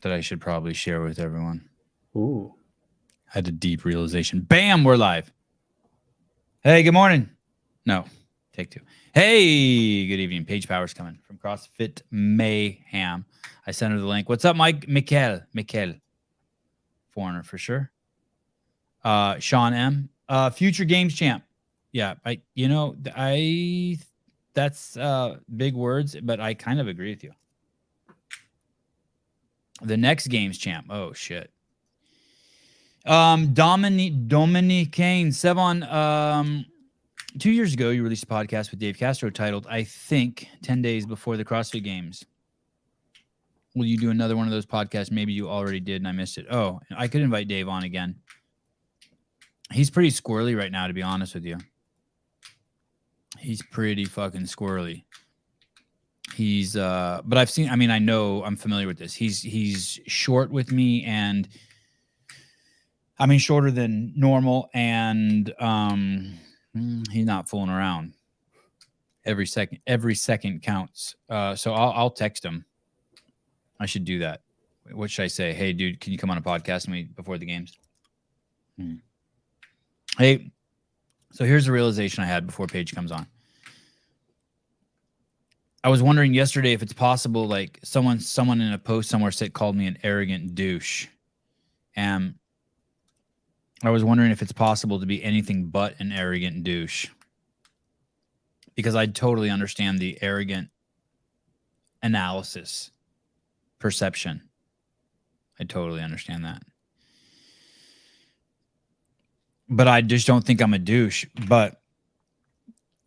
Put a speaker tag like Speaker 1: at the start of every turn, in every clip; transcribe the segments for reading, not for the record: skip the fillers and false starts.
Speaker 1: that I should probably share with everyone.
Speaker 2: Ooh.
Speaker 1: I had a deep realization. Bam, we're live. Hey, good morning. No, take two. Hey, good evening. Paige Powers coming from CrossFit Mayhem. I sent her the link. What's up, Mike? Mikkel. Foreigner for sure. Sean M. Future games champ. Yeah, that's big words, but I kind of agree with you. The next games champ. Oh shit. Dominique Kane, Sevan, 2 years ago, you released a podcast with Dave Castro titled, I think, 10 days before the CrossFit Games. Will you do another one of those podcasts? Maybe you already did and I missed it. Oh, I could invite Dave on again. He's pretty squirrely right now, to be honest with you. He's pretty fucking squirrely. He's, but I've seen, I know I'm familiar with this. He's short with me and, shorter than normal and, he's not fooling around. Every second counts. So I'll text him. I should do that. What should I say? Hey, dude, can you come on a podcast with me before the games? Hey, so here's the realization I had before Paige comes on. I was wondering yesterday if it's possible, like someone in a post somewhere called me an arrogant douche. And I was wondering if it's possible to be anything but an arrogant douche. Because I totally understand the arrogant analysis, perception. I totally understand that. But I just don't think I'm a douche. But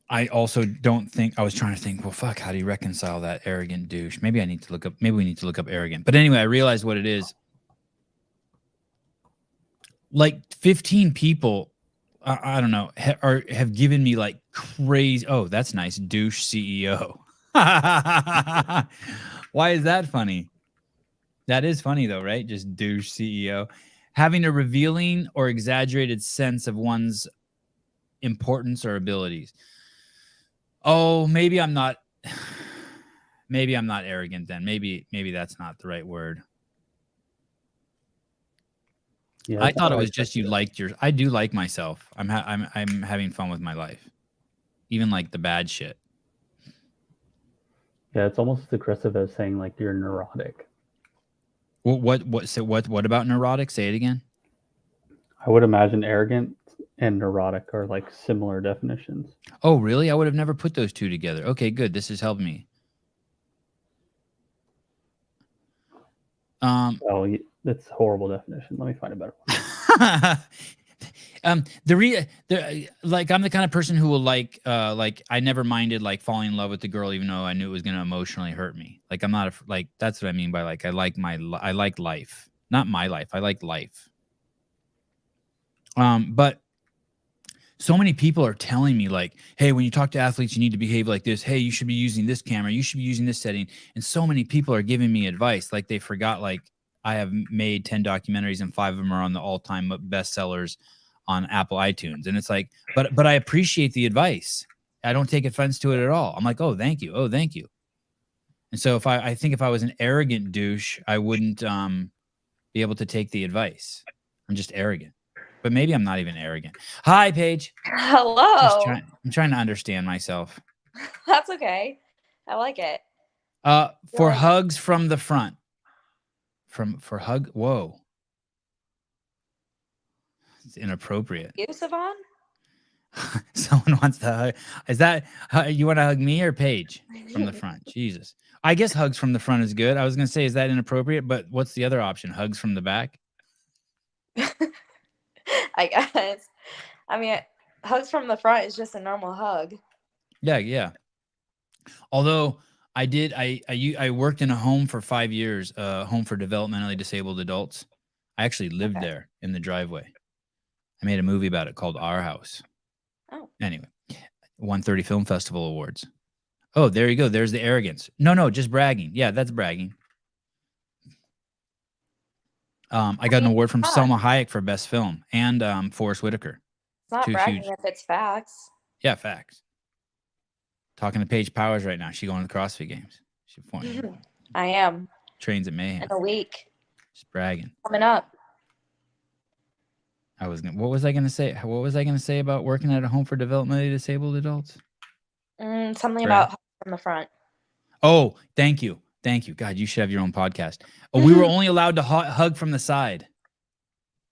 Speaker 1: I also don't think, I was trying to think, well, fuck, how do you reconcile that arrogant douche? Maybe we need to look up arrogant. But anyway, I realized what it is. Like 15 people, I don't know, have given me like crazy, oh, that's nice, douche CEO. Why is that funny? That is funny though, right? Just douche CEO. Having a revealing or exaggerated sense of one's importance or abilities. Oh, maybe I'm not arrogant then. Maybe that's not the right word. Yeah, I thought it was just you liked yours. I do like myself. I'm having fun with my life, even like the bad shit.
Speaker 2: Yeah, it's almost as aggressive as saying like you're neurotic.
Speaker 1: What about neurotic? Say it again.
Speaker 2: I would imagine arrogant and neurotic are like similar definitions.
Speaker 1: Oh, really? I would have never put those two together. Okay, good. This has helped me.
Speaker 2: Oh, that's a horrible definition. Let me find a better
Speaker 1: one. Like I'm the kind of person who will like I never minded like falling in love with the girl even though I knew it was going to emotionally hurt me. Like I'm not like that's what I mean by like I like life, not my life. I like life. But so many people are telling me like, hey, when you talk to athletes, you need to behave like this. Hey, you should be using this camera. You should be using this setting. And so many people are giving me advice. Like they forgot, like I have made 10 documentaries and 5 of them are on the all-time bestsellers on Apple iTunes. And it's like, but I appreciate the advice. I don't take offense to it at all. I'm like, oh, thank you. Oh, thank you. And so I think if I was an arrogant douche, I wouldn't be able to take the advice. I'm just arrogant. But maybe I'm not even arrogant. Hi, Paige.
Speaker 3: Hello.
Speaker 1: I'm trying to understand myself.
Speaker 3: That's okay. I like it.
Speaker 1: For hugs from the front. For hug. Whoa. It's inappropriate.
Speaker 3: You, Sevan?
Speaker 1: Someone wants to hug. Is that you want to hug me or Paige from the front? Jesus. I guess hugs from the front is good. I was going to say, is that inappropriate? But what's the other option? Hugs from the back?
Speaker 3: I guess. I mean, hugs from the front is just a normal hug.
Speaker 1: Yeah. Although I worked in a home for 5 years, home for developmentally disabled adults. I actually lived there in the driveway. I made a movie about it called Our House.
Speaker 3: Oh.
Speaker 1: Anyway, 130 Film Festival Awards. Oh, there you go. There's the arrogance. No, just bragging. Yeah, that's bragging. I got an award from Selma Hayek for best film and Forrest Whitaker.
Speaker 3: It's not bragging if it's facts.
Speaker 1: Yeah, facts. Talking to Paige Powers right now. She going to the CrossFit Games.
Speaker 3: I am.
Speaker 1: Trains at Mayhem.
Speaker 3: In a week.
Speaker 1: Just bragging.
Speaker 3: Coming up.
Speaker 1: What was I gonna say? What was I gonna say about working at a home for developmentally disabled adults?
Speaker 3: Something
Speaker 1: Brad?
Speaker 3: about from the front.
Speaker 1: Oh, thank you. God, you should have your own podcast. Oh, we were only allowed to hug from the side.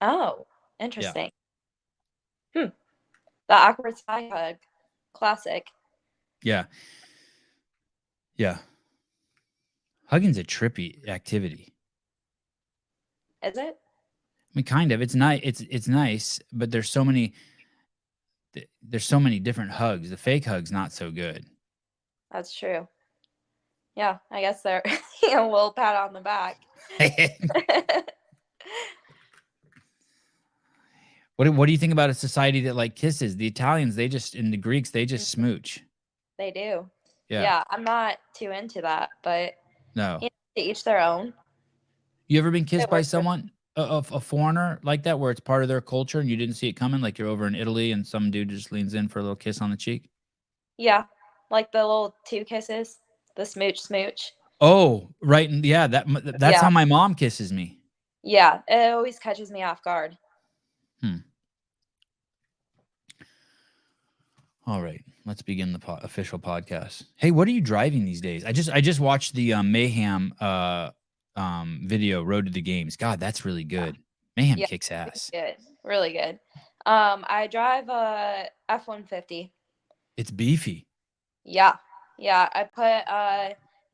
Speaker 3: Oh, interesting. The awkward side hug. Classic.
Speaker 1: Yeah. Hugging's a trippy activity.
Speaker 3: Is it?
Speaker 1: I mean, kind of. It's nice. It's nice, but there's so many different hugs. The fake hug's not so good.
Speaker 3: That's true. Yeah, I guess they're a little pat on the back.
Speaker 1: What do you think about a society that like kisses? The Italians, and the Greeks, they just smooch.
Speaker 3: They do.
Speaker 1: Yeah.
Speaker 3: Yeah, I'm not too into that, but
Speaker 1: No.
Speaker 3: to each their own.
Speaker 1: You ever been kissed by someone, a foreigner like that, where it's part of their culture and you didn't see it coming? Like you're over in Italy and some dude just leans in for a little kiss on the cheek?
Speaker 3: Yeah, like the little 2 kisses, the smooch.
Speaker 1: Oh, right. Yeah, that's how my mom kisses me.
Speaker 3: Yeah, it always catches me off guard.
Speaker 1: All right, let's begin the official podcast. Hey, what are you driving these days? I just watched the Mayhem video, Road to the Games. God, that's really good. Mayhem kicks ass.
Speaker 3: Really good. I drive a F-150.
Speaker 1: It's beefy.
Speaker 3: Yeah. I put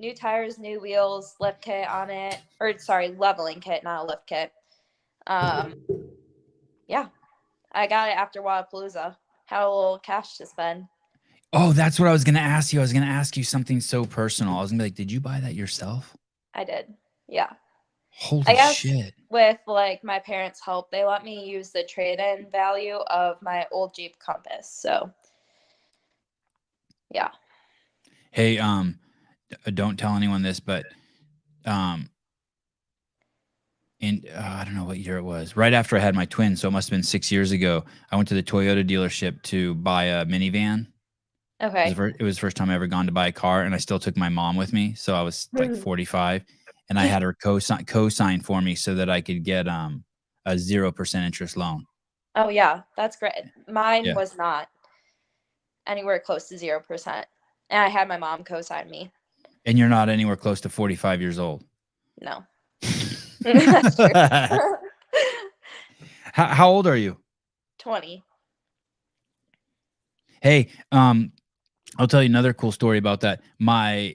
Speaker 3: new tires, new wheels, lift kit on it. Or sorry, leveling kit, not a lift kit. Yeah, I got it after Wadapalooza. Had a little cash to spend.
Speaker 1: Oh, that's what I was gonna ask you. I was gonna ask you something so personal. I was gonna be like, did you buy that yourself?
Speaker 3: I did. Yeah.
Speaker 1: Holy shit.
Speaker 3: With like my parents' help, they let me use the trade-in value of my old Jeep Compass. So yeah.
Speaker 1: Hey, don't tell anyone this, but I don't know what year it was. Right after I had my twin, so it must have been 6 years ago. I went to the Toyota dealership to buy a minivan.
Speaker 3: Okay.
Speaker 1: It was the first time I ever gone to buy a car, and I still took my mom with me. So I was like 45, and I had her co-sign for me so that I could get a 0% interest loan.
Speaker 3: Oh yeah, that's great. Mine was not anywhere close to 0%, and I had my mom co-sign me.
Speaker 1: And you're not anywhere close to 45 years old.
Speaker 3: No. That's true.
Speaker 1: How old are you?
Speaker 3: 20.
Speaker 1: Hey, I'll tell you another cool story about that. My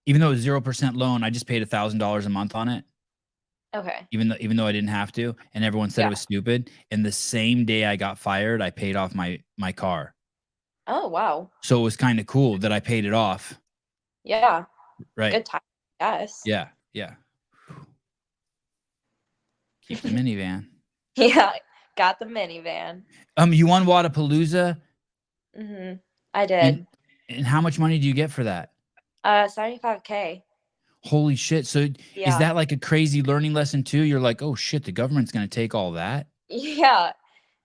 Speaker 1: even though it was 0% loan, I just paid $1,000 a month on it.
Speaker 3: Okay.
Speaker 1: Even though I didn't have to, and everyone said it was stupid. And the same day I got fired, I paid off my car.
Speaker 3: Oh wow.
Speaker 1: So it was kind of cool that I paid it off.
Speaker 3: Yeah.
Speaker 1: Right.
Speaker 3: Good time. Yes.
Speaker 1: Yeah. Keep the minivan.
Speaker 3: Yeah. Got the minivan.
Speaker 1: You won Wadapalooza?
Speaker 3: I did.
Speaker 1: And how much money do you get for that?
Speaker 3: $75K.
Speaker 1: Holy shit. So is that like a crazy learning lesson too? You're like, oh shit, the government's going to take all that?
Speaker 3: Yeah.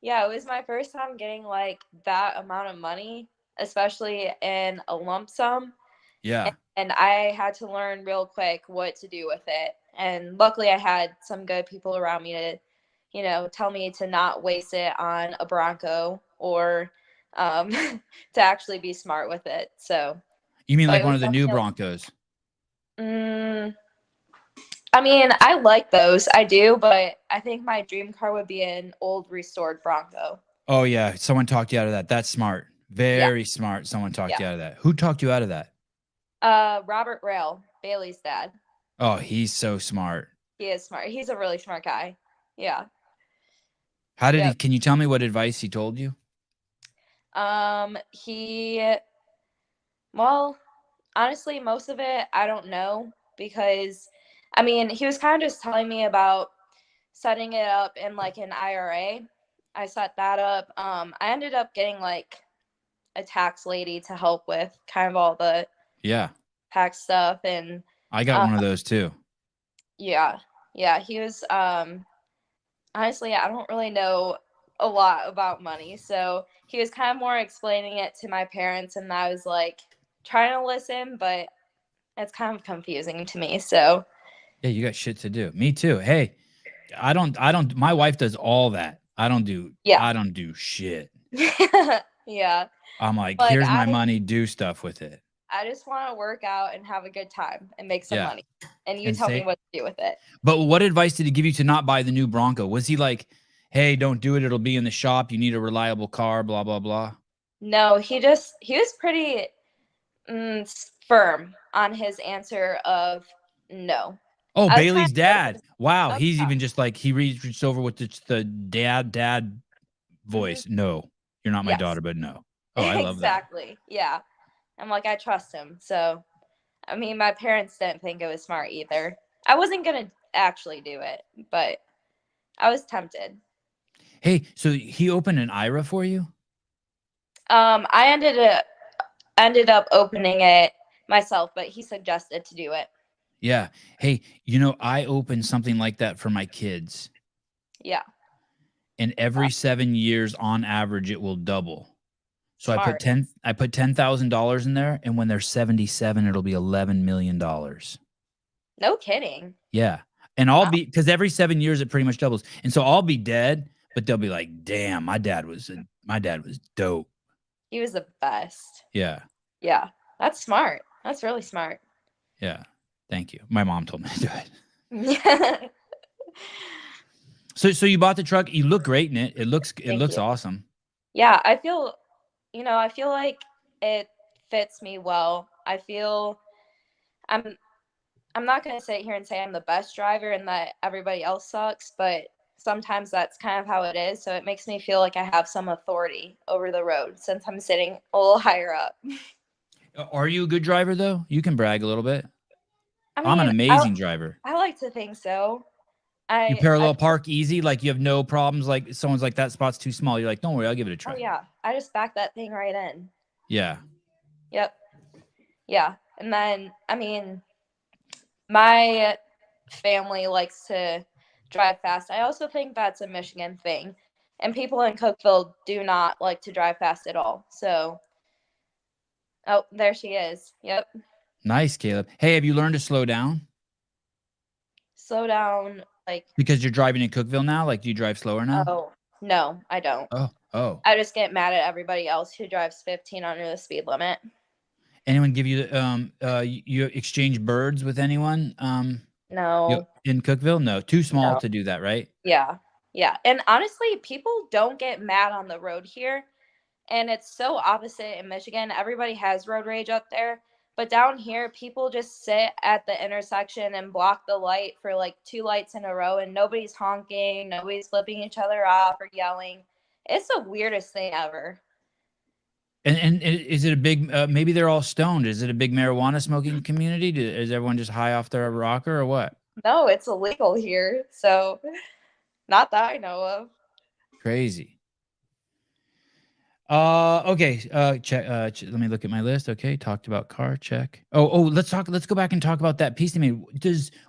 Speaker 3: It was my first time getting like that amount of money, especially in a lump sum.
Speaker 1: Yeah.
Speaker 3: And I had to learn real quick what to do with it. And luckily I had some good people around me to, tell me to not waste it on a Bronco or to actually be smart with it. So
Speaker 1: you mean like one of the new Broncos?
Speaker 3: I mean, I like those. I do, but I think my dream car would be an old restored Bronco.
Speaker 1: Oh yeah, someone talked you out of that. That's smart. Very smart. Someone talked you out of that. Who talked you out of that?
Speaker 3: Robert Rail, Bailey's dad.
Speaker 1: Oh, he's so smart.
Speaker 3: He is smart. He's a really smart guy. Yeah.
Speaker 1: How did he? Can you tell me what advice he told you?
Speaker 3: Well, honestly, most of it I don't know because, I mean, he was kind of just telling me about setting it up in like an IRA. I set that up. I ended up getting like a tax lady to help with kind of all the tax stuff, and
Speaker 1: I got one of those too.
Speaker 3: Yeah. He was honestly, I don't really know a lot about money, so he was kind of more explaining it to my parents, and I was like trying to listen, but it's kind of confusing to me. So
Speaker 1: Yeah, you got shit to do. Me too. Hey, I don't, my wife does all that. I don't do shit.
Speaker 3: Yeah.
Speaker 1: I'm like,
Speaker 3: Like
Speaker 1: here's my money, do stuff with it.
Speaker 3: I just want to work out and have a good time and make some
Speaker 1: Yeah.
Speaker 3: money. And you
Speaker 1: And
Speaker 3: tell me
Speaker 1: say,
Speaker 3: what to do with it.
Speaker 1: but what advice did he give you to not buy the new Bronco? Was he like, hey, don't do it, it'll be in the shop, you need a reliable car, blah, blah, blah?
Speaker 3: No, he was pretty firm on his answer of no.
Speaker 1: Oh,
Speaker 3: I was
Speaker 1: Bailey's
Speaker 3: trying to
Speaker 1: dad. Wow.
Speaker 3: Oh,
Speaker 1: He's
Speaker 3: yeah.
Speaker 1: even just like, he reached over with the dad voice. No, you're not my
Speaker 3: Yes.
Speaker 1: daughter, but no. Oh, I love that.
Speaker 3: Exactly. Yeah. I'm like, I trust him. So, I mean, my parents didn't think it was smart either. I wasn't going to actually do it, but I was tempted.
Speaker 1: Hey, so he opened an IRA for you?
Speaker 3: I ended up opening it myself, but he suggested to do it.
Speaker 1: Yeah. Hey, I opened something like that for my kids.
Speaker 3: Yeah.
Speaker 1: And every 7 years on average, it will double. So
Speaker 3: Smart.
Speaker 1: I put $10,000 in there, and when they're 77, it'll be $11 million.
Speaker 3: No kidding.
Speaker 1: Yeah. And I'll be, because every 7 years it pretty much doubles. And so I'll be dead, but they'll be like, damn, my dad was dope.
Speaker 3: He was the best.
Speaker 1: Yeah.
Speaker 3: Yeah. That's smart. That's really smart.
Speaker 1: Yeah. Thank you. My mom told me to do it.
Speaker 3: Yeah.
Speaker 1: So you bought the truck. You look great in it. It looks
Speaker 3: Thank you.
Speaker 1: awesome.
Speaker 3: Yeah, I feel like it fits me well. I feel I'm not going to sit here and say I'm the best driver and that everybody else sucks, but sometimes that's kind of how it is. So it makes me feel like I have some authority over the road since I'm sitting a little higher up.
Speaker 1: Are you a good driver though? You can brag a little bit.
Speaker 3: I mean,
Speaker 1: I'm an amazing driver.
Speaker 3: I like to think so.
Speaker 1: You parallel park easy, like you have no problems. Like someone's like, that spot's too small. You're like, don't worry, I'll give it a try.
Speaker 3: Oh yeah, I just back that thing right in.
Speaker 1: Yeah.
Speaker 3: Yep. Yeah, and then I mean, my family likes to drive fast. I also think that's a Michigan thing, and people in Cookeville do not like to drive fast at all. So, oh, there she is. Yep.
Speaker 1: Nice, Caleb. Hey, have you learned to slow down?
Speaker 3: Slow down, like.
Speaker 1: Because you're driving in Cookeville now? Like, do you drive slower now?
Speaker 3: Oh, no, I don't.
Speaker 1: Oh.
Speaker 3: I just get mad at everybody else who drives 15 under the speed limit.
Speaker 1: Anyone give you you exchange birds with anyone?
Speaker 3: No.
Speaker 1: In Cookeville? No, too small
Speaker 3: No.
Speaker 1: to do that, right?
Speaker 3: Yeah. Yeah. And honestly, people don't get mad on the road here. And it's so opposite in Michigan. Everybody has road rage up there. But down here, people just sit at the intersection and block the light for like 2 lights in a row, and nobody's honking, nobody's flipping each other off or yelling. It's the weirdest thing ever.
Speaker 1: And is it a big, maybe they're all stoned. Is it a big marijuana smoking community? Is everyone just high off their rocker or what?
Speaker 3: No, it's illegal here. So not that I know of.
Speaker 1: Crazy. Okay. Check. Let me look at my list. Okay. Talked about car. Check. Let's go back and talk about that piece to me.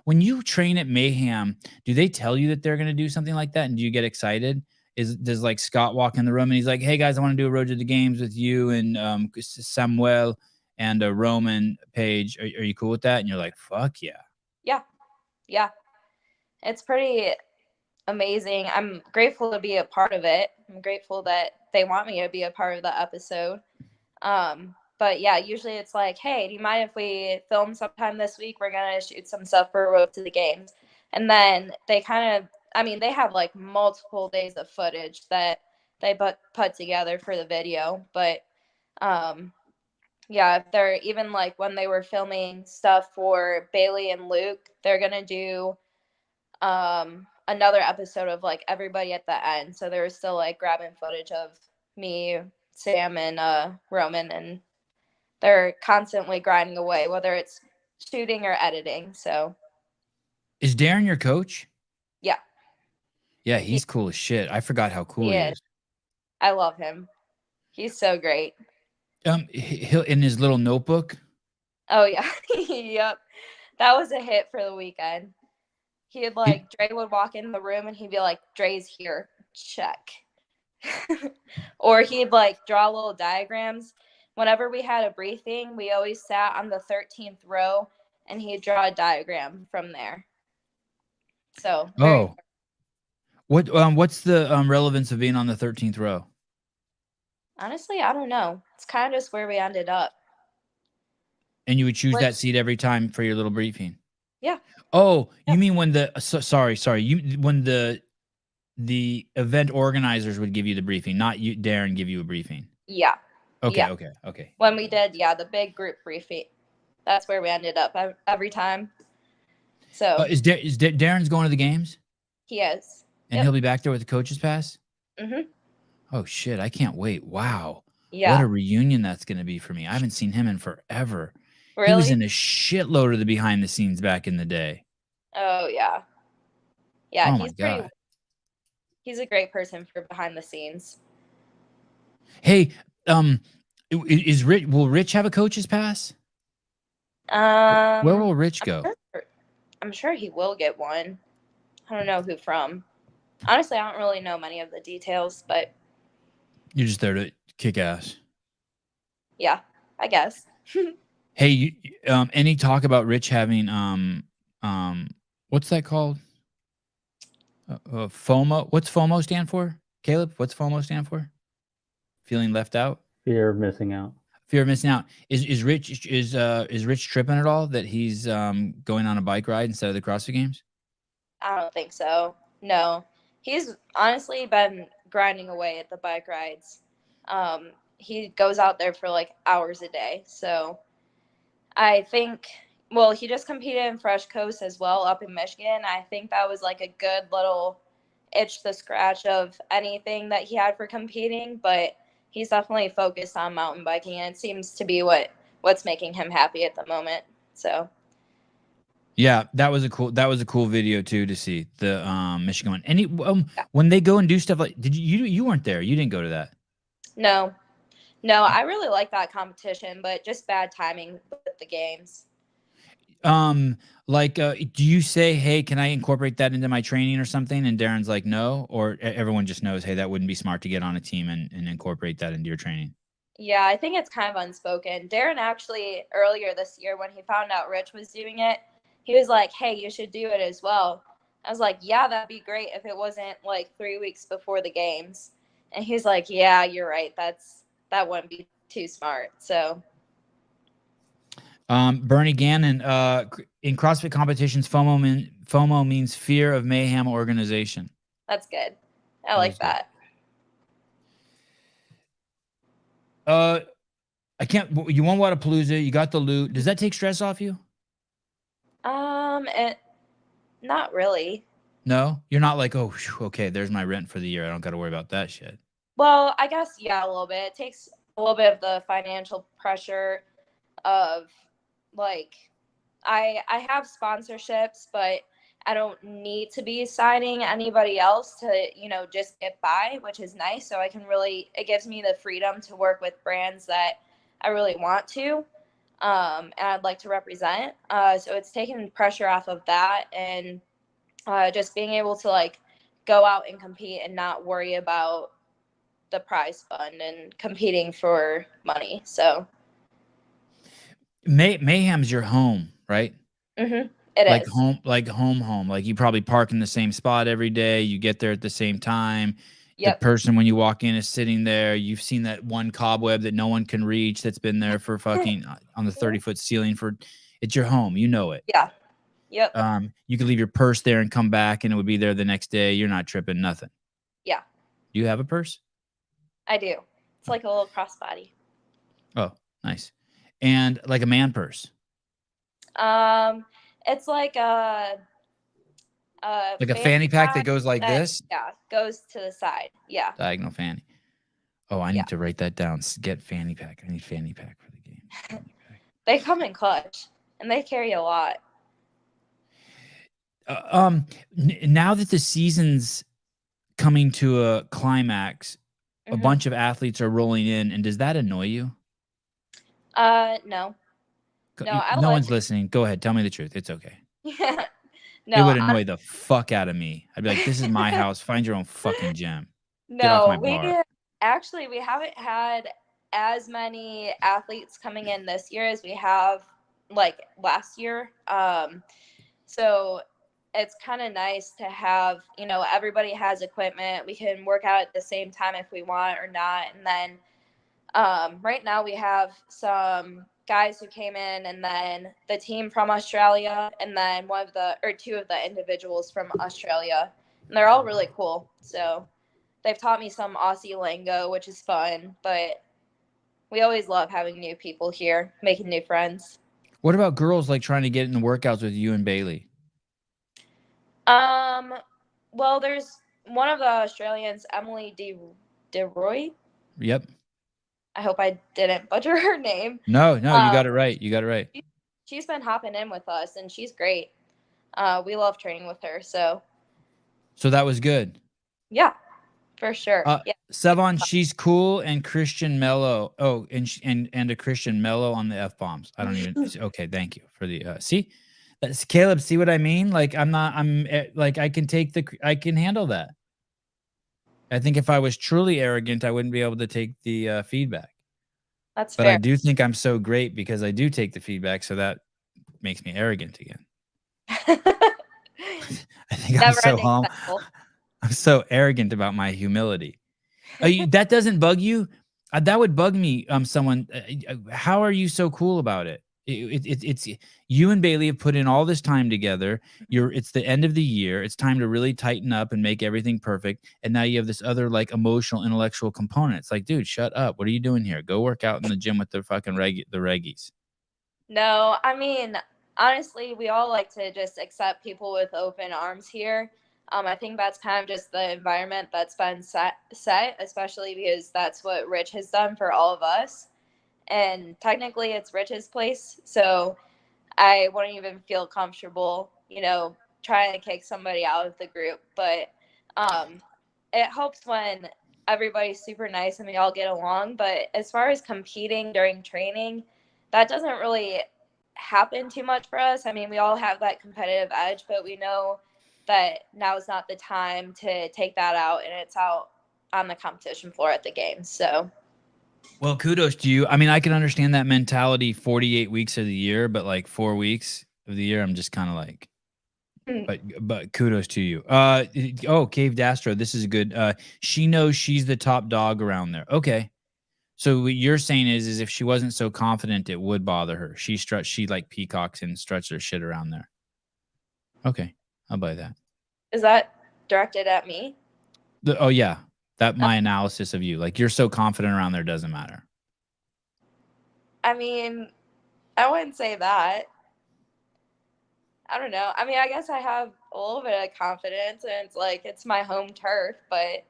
Speaker 1: When you train at Mayhem, do they tell you that they're going to do something like that? And do you get excited? Does like Scott walk in the room and he's like, hey guys, I want to do a road to the games with you and Samuel and Roman, Paige. Are you cool with that? And you're like, fuck yeah.
Speaker 3: Yeah. Yeah. It's pretty amazing. I'm grateful to be a part of it. I'm grateful that they want me to be a part of the episode. But yeah, usually it's like, hey, do you mind if we film sometime this week? We're going to shoot some stuff for Road to the Games. And then they they have like multiple days of footage that they put together for the video. But yeah, if they're even like when they were filming stuff for Bailey and Luke, they're going to do another episode of like everybody at the end. So they were still like grabbing footage of me, Sam, and Roman, and they're constantly grinding away, whether it's shooting or editing. So
Speaker 1: is Darren your coach?
Speaker 3: Yeah.
Speaker 1: Yeah, he's cool as shit. I forgot how cool he is.
Speaker 3: I love him. He's so great.
Speaker 1: He'll in his little notebook.
Speaker 3: Oh yeah. Yep. That was a hit for the weekend. He'd like Dre would walk in the room and he'd be like, Dre's here. Check. Or he'd like draw little diagrams. Whenever we had a briefing, we always sat on the 13th row and he'd draw a diagram from there. So very
Speaker 1: What's the relevance of being on the 13th row?
Speaker 3: honestly, I don't know. It's kind of just where we ended up.
Speaker 1: And you would choose
Speaker 3: Which,
Speaker 1: that seat every time for your little briefing.
Speaker 3: yeah.
Speaker 1: Oh, you
Speaker 3: Yep.
Speaker 1: mean when sorry, when the event organizers would give you the briefing, not you, Darren, give you a briefing.
Speaker 3: Yeah.
Speaker 1: Okay,
Speaker 3: Yeah.
Speaker 1: okay.
Speaker 3: When we did, the big group briefing, that's where we ended up every time. So
Speaker 1: Is Darren's going to the games?
Speaker 3: he is.
Speaker 1: And he'll be back there with the coach's pass?
Speaker 3: Mm-hmm.
Speaker 1: Oh, shit. I can't wait. Wow.
Speaker 3: Yeah.
Speaker 1: What a reunion that's going to be for me. I haven't seen him in forever.
Speaker 3: Really?
Speaker 1: He was in a shitload of the behind the scenes back in the day.
Speaker 3: Oh, yeah. Yeah,
Speaker 1: Oh, my God.
Speaker 3: He's a great person for behind the scenes.
Speaker 1: Hey, will Rich have a coach's pass? Where will Rich go?
Speaker 3: I'm sure he will get one. I don't know who from. Honestly, I don't really know many of the details, but
Speaker 1: You're just there to kick ass.
Speaker 3: yeah, I guess.
Speaker 1: Hey, any talk about Rich having what's that called? FOMO. What's FOMO stand for? Caleb, what's FOMO stand for? Feeling left out?
Speaker 2: Fear of missing out.
Speaker 1: Fear of missing out. Is Rich tripping at all that he's going on a bike ride instead of the CrossFit Games?
Speaker 3: I don't think so. No. He's honestly been grinding away at the bike rides. He goes out there for like hours a day. So I think, well, he just competed in Fresh Coast as well up in Michigan. I think that was like a good little itch to scratch of anything that he had for competing, but he's definitely focused on mountain biking, and it seems to be what's making him happy at the moment. So
Speaker 1: yeah, that was a cool video too to see the Michigan one. Any when they go and do stuff like, did you weren't there? You didn't go to that?
Speaker 3: No, I really like that competition, but just bad timing with the games.
Speaker 1: Do you say, hey, can I incorporate that into my training or something? And Darren's like, no, or everyone just knows, hey, that wouldn't be smart to get on a team and incorporate that into your training.
Speaker 3: Yeah, I think it's kind of unspoken. Darren actually earlier this year, when he found out Rich was doing it, he was like, hey, you should do it as well. I was like, yeah, that'd be great if it wasn't like 3 weeks before the games. And he's like, yeah, you're right. That wouldn't be too smart. So
Speaker 1: Bernie Gannon, in CrossFit competitions, FOMO means fear of mayhem organization.
Speaker 3: that's good. I like that.
Speaker 1: I can't. You won Wadapalooza. You got the loot. Does that take stress off you?
Speaker 3: Not really.
Speaker 1: No, you're not like, oh, okay, there's my rent for the year. I don't got to worry about that shit.
Speaker 3: Well, I guess, yeah, a little bit. It takes a little bit of the financial pressure of, like, I have sponsorships, but I don't need to be signing anybody else to, just get by, which is nice. So it gives me the freedom to work with brands that I really want to, and I'd like to represent. So it's taken pressure off of that, and just being able to, like, go out and compete and not worry about the prize fund and competing for money. So
Speaker 1: Mayhem's your home, right?
Speaker 3: Mm-hmm. It is.
Speaker 1: Home, like home. Like you probably park in the same spot every day. You get there at the same time.
Speaker 3: Yep.
Speaker 1: The person when you walk in is sitting there. You've seen that one cobweb that no one can reach that's been there for fucking on the 30-foot ceiling for. It's your home. You know it.
Speaker 3: Yeah. Yep.
Speaker 1: You could leave your purse there and come back, and it would be there the next day. You're not tripping, nothing.
Speaker 3: Yeah.
Speaker 1: Do you have a purse?
Speaker 3: I do. It's like a little crossbody.
Speaker 1: Oh, nice. And like a man purse.
Speaker 3: It's like a
Speaker 1: fanny pack that goes like this.
Speaker 3: Yeah, goes to the side. Yeah.
Speaker 1: Diagonal fanny. Oh, I need to write that down. Get fanny pack. I need fanny pack for the game.
Speaker 3: They come in clutch, and they carry a lot.
Speaker 1: Now that the season's coming to a climax, a bunch of athletes are rolling in, and does that annoy you?
Speaker 3: No.
Speaker 1: No one's listening. Go ahead. Tell me the truth. It's okay.
Speaker 3: Yeah. No,
Speaker 1: it would annoy the fuck out of me. I'd be like, this is my house. Find your own fucking gym. Get off my bar.
Speaker 3: We haven't had as many athletes coming in this year as we have like last year. So it's kind of nice to have, you know, everybody has equipment. We can work out at the same time if we want or not. And then right now we have some guys who came in, and then the team from Australia, and then two of the individuals from Australia. And they're all really cool. So they've taught me some Aussie lingo, which is fun, but we always love having new people here, making new friends.
Speaker 1: What about girls like trying to get in the workouts with you and Bailey?
Speaker 3: Well, there's one of the Australians, Emily DeRoy.
Speaker 1: Yep.
Speaker 3: I hope I didn't butcher her name.
Speaker 1: No, you got it right. You got it right.
Speaker 3: She's been hopping in with us, and she's great. We love training with her. So
Speaker 1: that was good.
Speaker 3: Yeah, for sure. Yeah.
Speaker 1: Sevan, she's cool and Christian mellow. Oh, and a Christian mellow on the F-bombs. I don't even. Okay, thank you for the see. That's Caleb. See what I mean? Like I'm like I can handle that. I think if I was truly arrogant, I wouldn't be able to take the feedback.
Speaker 3: That's
Speaker 1: but
Speaker 3: fair.
Speaker 1: I do think I'm so great because I do take the feedback, so that makes me arrogant again. I think I'm so arrogant about my humility. That doesn't bug you? That would bug me. Someone, how are you so cool about it? It's you and Bailey have put in all this time together. It's the end of the year. It's time to really tighten up and make everything perfect. And now you have this other like emotional, intellectual component. It's like, dude, shut up. What are you doing here? Go work out in the gym with the fucking the reggies.
Speaker 3: No, I mean, honestly, we all like to just accept people with open arms here. I think that's kind of just the environment that's been set, especially because that's what Rich has done for all of us. And technically it's Rich's place, so I wouldn't even feel comfortable, you know, trying to kick somebody out of the group. But it helps when everybody's super nice and we all get along. But as far as competing during training, that doesn't really happen too much for us. I mean, we all have that competitive edge, but we know that now is not the time to take that out, and it's out on the competition floor at the games. So
Speaker 1: well, kudos to you. I mean, I can understand that mentality 48 weeks of the year, but like 4 weeks of the year, I'm just kind of like, but kudos to you. Cave Dastro, this is good. She knows she's the top dog around there. Okay. So what you're saying is if she wasn't so confident, it would bother her. She like peacocks and struts her shit around there. Okay. I'll buy that.
Speaker 3: Is that directed at me?
Speaker 1: Oh yeah. That my analysis of you, like you're so confident around there doesn't matter.
Speaker 3: I mean, I wouldn't say that. I don't know. I mean, I guess I have a little bit of confidence, and it's like it's my home turf, but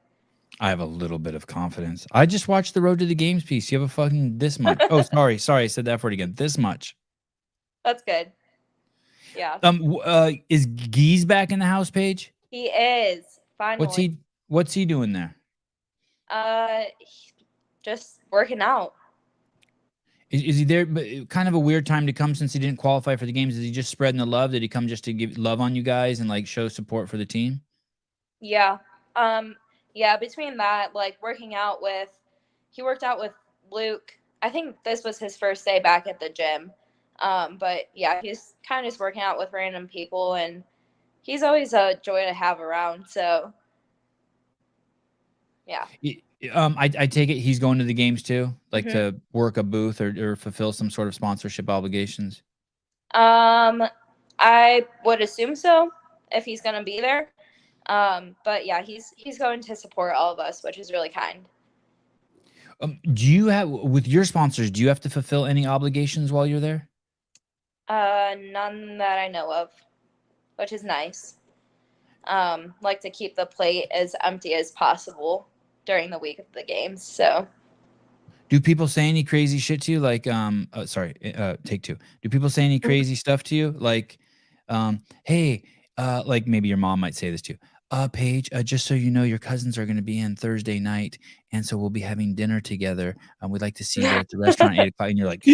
Speaker 1: I have a little bit of confidence. I just watched the Road to the Games piece. You have a fucking this much. Oh, sorry, I said that for it again. This much.
Speaker 3: That's good. Yeah.
Speaker 1: Is Geese back in the house, Paige?
Speaker 3: He is. Finally.
Speaker 1: What's he doing there?
Speaker 3: Just working out.
Speaker 1: Is he there? But kind of a weird time to come since he didn't qualify for the games. Is he just spreading the love? Did he come just to give love on you guys and like show support for the team?
Speaker 3: Yeah. Yeah. Between that, like he worked out with Luke. I think this was his first day back at the gym. But yeah, he's kind of just working out with random people, and he's always a joy to have around. So yeah.
Speaker 1: I take it he's going to the games too, like to work a booth or fulfill some sort of sponsorship obligations.
Speaker 3: I would assume so if he's going to be there. But yeah, he's going to support all of us, which is really kind.
Speaker 1: Do you have with your sponsors? Do you have to fulfill any obligations while you're there?
Speaker 3: None that I know of, which is nice. Like to keep the plate as empty as possible during the week of the games. So
Speaker 1: do people say any crazy shit to you? Like, take two. Do people say any crazy stuff to you? Like, hey, like maybe your mom might say this to you. Paige, just so you know, your cousins are going to be in Thursday night. And so we'll be having dinner together. We'd like to see you there at the restaurant at 8 o'clock. And you're like,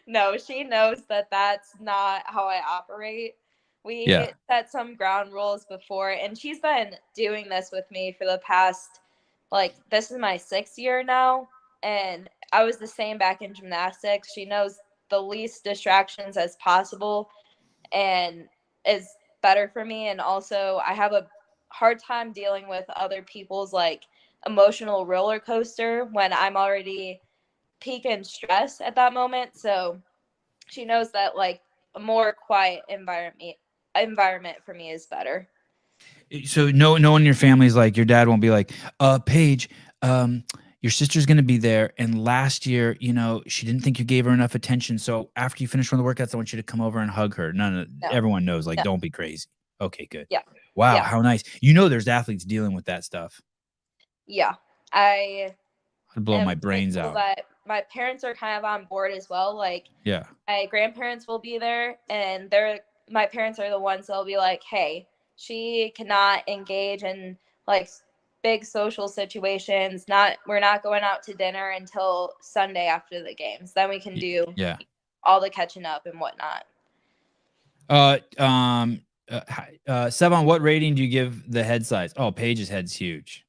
Speaker 3: no, she knows that that's not how I operate. We set some ground rules before, and she's been doing this with me for the past, like, this is my 6th year now, and I was the same back in gymnastics. She knows the least distractions as possible, and is better for me. And also I have a hard time dealing with other people's like emotional roller coaster when I'm already peak in stress at that moment. So she knows that like a more quiet environment for me is better.
Speaker 1: So no one in your family's like, your dad won't be like, Paige, your sister's going to be there. And last year, she didn't think you gave her enough attention. So after you finish one of the workouts, I want you to come over and hug her. No,
Speaker 3: No.
Speaker 1: everyone knows, like,
Speaker 3: No.
Speaker 1: don't be crazy. Okay, good.
Speaker 3: Yeah.
Speaker 1: Wow.
Speaker 3: Yeah.
Speaker 1: How nice. There's athletes dealing with that stuff.
Speaker 3: Yeah.
Speaker 1: I'd blow my brains
Speaker 3: thankful
Speaker 1: out.
Speaker 3: that my parents are kind of on board as well. Like,
Speaker 1: Yeah.
Speaker 3: my grandparents will be there, and my parents are the ones that'll be like, hey, she cannot engage in like big social situations. We're not going out to dinner until Sunday after the games. Then we can do all the catching up and whatnot.
Speaker 1: Sevan, what rating do you give the head size? Oh, Paige's head's huge.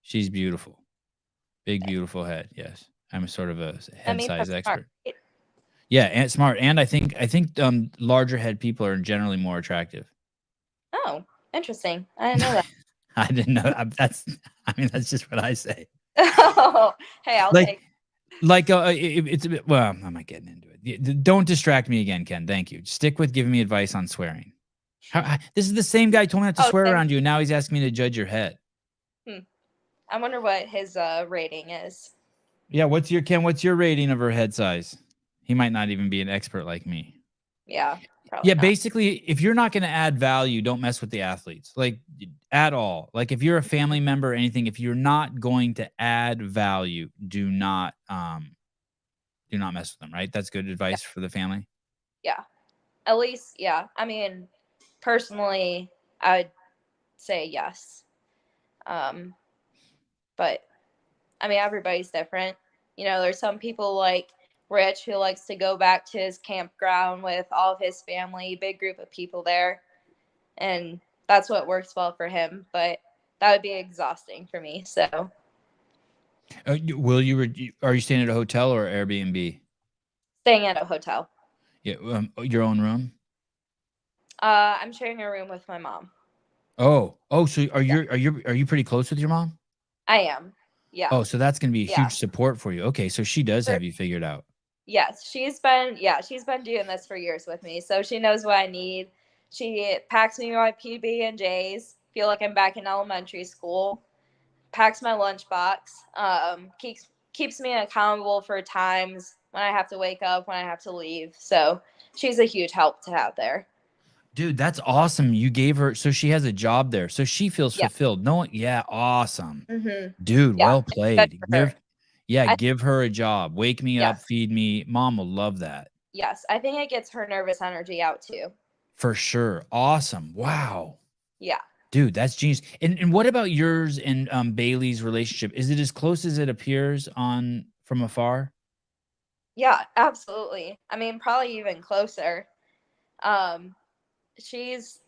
Speaker 1: She's beautiful. Big, beautiful head. Yes. I'm sort of a head size expert.
Speaker 3: Smart.
Speaker 1: Yeah, and smart. And I think larger head people are generally more attractive.
Speaker 3: Oh, interesting. I didn't know that.
Speaker 1: I didn't know. That's just what I say.
Speaker 3: Oh, hey, I'll take.
Speaker 1: It's a bit. Well, I'm not getting into it. Don't distract me again, Ken. Thank you. Stick with giving me advice on swearing. This is the same guy who told me not to swear around you, and now he's asking me to judge your head.
Speaker 3: I wonder what his rating is.
Speaker 1: Yeah, what's your rating of her head size? He might not even be an expert like me.
Speaker 3: Yeah, probably not.
Speaker 1: Basically, if you're not going to add value, don't mess with the athletes, like, at all. Like, if you're a family member or anything, if you're not going to add value, do not mess with them, right? That's good advice for the family.
Speaker 3: Yeah. At least, yeah. I mean, personally, I'd say yes. But I mean, everybody's different. There's some people like Rich who likes to go back to his campground with all of his family, big group of people there. And that's what works well for him. But that would be exhausting for me. So.
Speaker 1: Are you staying at a hotel or Airbnb?
Speaker 3: Staying at a hotel.
Speaker 1: Yeah. Your own room?
Speaker 3: I'm sharing a room with my mom.
Speaker 1: Oh, so are you pretty close with your mom?
Speaker 3: I am. Yeah.
Speaker 1: Oh, so that's going to be a huge support for you. Okay, so she does have you figured out.
Speaker 3: Yes, she's been doing this for years with me, so she knows what I need. She packs me my PB&Js. Feel like I'm back in elementary school. Packs my lunchbox. Keeps me accountable for times when I have to wake up, when I have to leave. So she's a huge help to have there.
Speaker 1: Dude, that's awesome. You gave her, so she has a job there, so she feels fulfilled. Awesome.
Speaker 3: Mm-hmm.
Speaker 1: Dude, well played.
Speaker 3: Give
Speaker 1: her a job. Wake me up, feed me. Mom will love that.
Speaker 3: Yes, I think it gets her nervous energy out too. For
Speaker 1: sure. Awesome. Wow.
Speaker 3: Yeah.
Speaker 1: Dude, that's genius. And what about yours and Bailey's relationship? Is it as close as it appears from afar?
Speaker 3: Yeah, absolutely. I mean, probably even closer. She's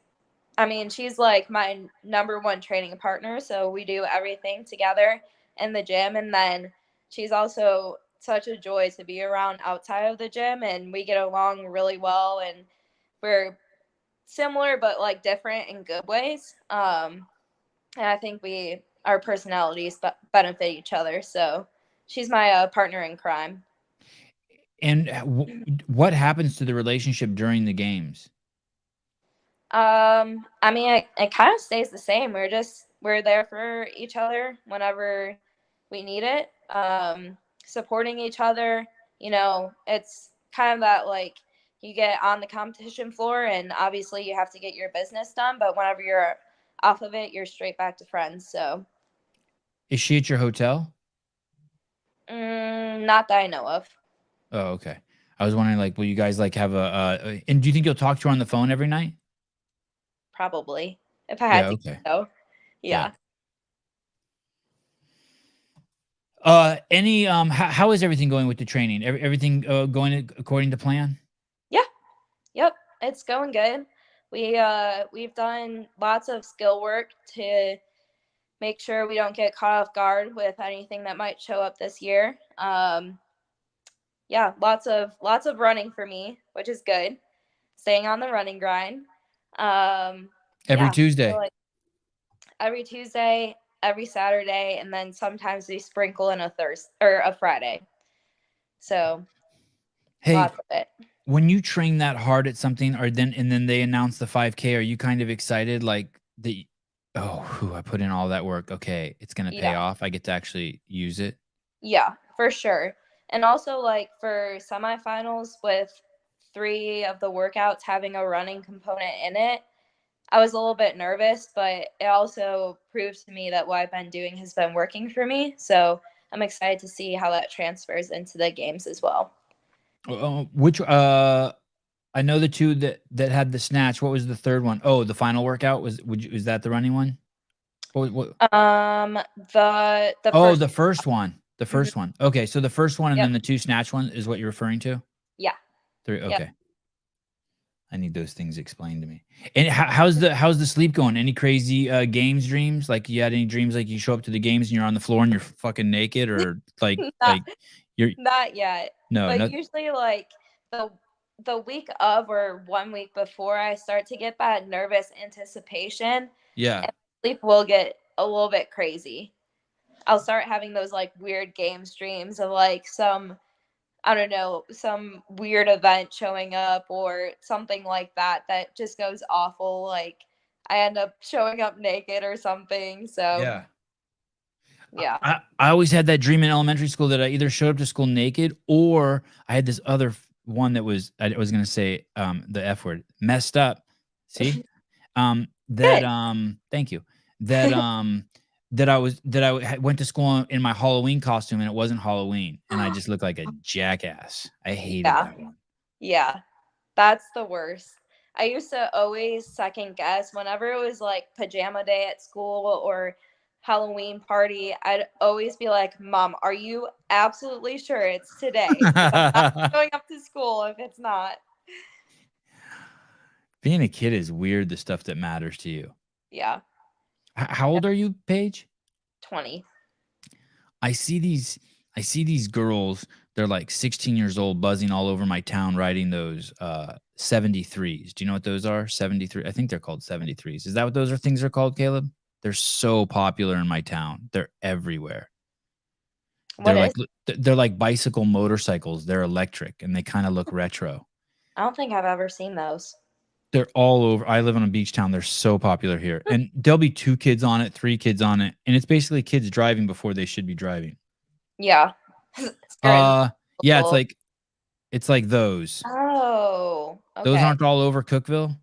Speaker 3: like my number one training partner. So we do everything together in the gym. And then she's also such a joy to be around outside of the gym. And we get along really well. And we're similar, but like different in good ways. And I think our personalities benefit each other. So she's my partner in crime.
Speaker 1: And what happens to the relationship during the games?
Speaker 3: I mean, it kind of stays the same. We're there for each other whenever we need it. Supporting each other, it's kind of that, like, you get on the competition floor and obviously you have to get your business done, but whenever you're off of it, you're straight back to friends. So.
Speaker 1: Is she at your hotel?
Speaker 3: Not that I know of.
Speaker 1: Oh, okay. I was wondering, like, will you guys like have and do you think you'll talk to her on the phone every night?
Speaker 3: Probably, if I had to.
Speaker 1: Okay.
Speaker 3: So, yeah.
Speaker 1: How is everything going with the training? Everything going according to plan?
Speaker 3: Yeah. Yep. It's going good. We've done lots of skill work to make sure we don't get caught off guard with anything that might show up this year. Yeah, lots of running for me, which is good. Staying on the running grind.
Speaker 1: Every
Speaker 3: Yeah,
Speaker 1: Tuesday.
Speaker 3: so, like, every Tuesday, every Saturday, and then sometimes we sprinkle in a Thursday or a Friday. So
Speaker 1: Hey,
Speaker 3: lots of it.
Speaker 1: when you train that hard at something, or then they announce the 5K, are you kind of excited like the I put in all that work. Okay, it's gonna pay
Speaker 3: Yeah.
Speaker 1: off. I get to actually use it.
Speaker 3: Yeah, for sure. And also, like, for semifinals with 3 of the workouts having a running component in it, I was a little bit nervous, but it also proved to me that what I've been doing has been working for me. So I'm excited to see how that transfers into the games as well.
Speaker 1: Which I know the two that had the snatch. What was the third one? Oh, the final workout was is that the running one? What?
Speaker 3: The
Speaker 1: Oh,
Speaker 3: first.
Speaker 1: the first one. The
Speaker 3: Mhm.
Speaker 1: first one. Okay, so the first one and
Speaker 3: Yep.
Speaker 1: then the 2 snatch one is what you're referring to?
Speaker 3: Yeah.
Speaker 1: 3.
Speaker 3: Yep.
Speaker 1: Okay. I need those things explained to me. And how's the sleep going? Any crazy games dreams? Like you had any dreams like you show up to the games and you're on the floor and you're fucking naked, or like
Speaker 3: Not,
Speaker 1: you're
Speaker 3: not yet.
Speaker 1: no,
Speaker 3: But
Speaker 1: no.
Speaker 3: usually, like, the week of or 1 week before, I start to get that nervous anticipation,
Speaker 1: Yeah.
Speaker 3: and sleep will get a little bit crazy. I'll start having those, like, weird games dreams of, like, I don't know, some weird event showing up or something like that that just goes awful. Like, I end up showing up naked or something. So,
Speaker 1: Yeah.
Speaker 3: yeah.
Speaker 1: I always had that dream in elementary school that I either showed up to school naked, or I had this other one that was, I was going to say the F word, messed up. See?
Speaker 3: Good.
Speaker 1: Thank you. That went to school in my Halloween costume and it wasn't Halloween and I just looked like a jackass. I hated
Speaker 3: Yeah.
Speaker 1: that one.
Speaker 3: Yeah. That's the worst. I used to always second guess whenever it was like pajama day at school or Halloween party. I'd always be like, Mom, are you absolutely sure it's today? 'Cause I'm not going up to school if it's not.
Speaker 1: Being a kid is weird, the stuff that matters to you.
Speaker 3: Yeah.
Speaker 1: How old are you, Paige?
Speaker 3: 20.
Speaker 1: I see these girls, they're like 16 years old, buzzing all over my town riding those 73s. Do you know what those are? 73. I think they're called 73s. Is that what those things are called, Caleb? They're so popular in my town. They're everywhere.
Speaker 3: What is?
Speaker 1: They're like bicycle motorcycles. They're electric and they kind of look retro.
Speaker 3: I don't think I've ever seen those.
Speaker 1: They're all over. I live in a beach town. They're so popular here. And there'll be 2 kids on it, 3 kids on it. And it's basically kids driving before they should be driving.
Speaker 3: Yeah.
Speaker 1: Yeah, it's like those.
Speaker 3: Oh, okay.
Speaker 1: Those aren't all over Cookeville?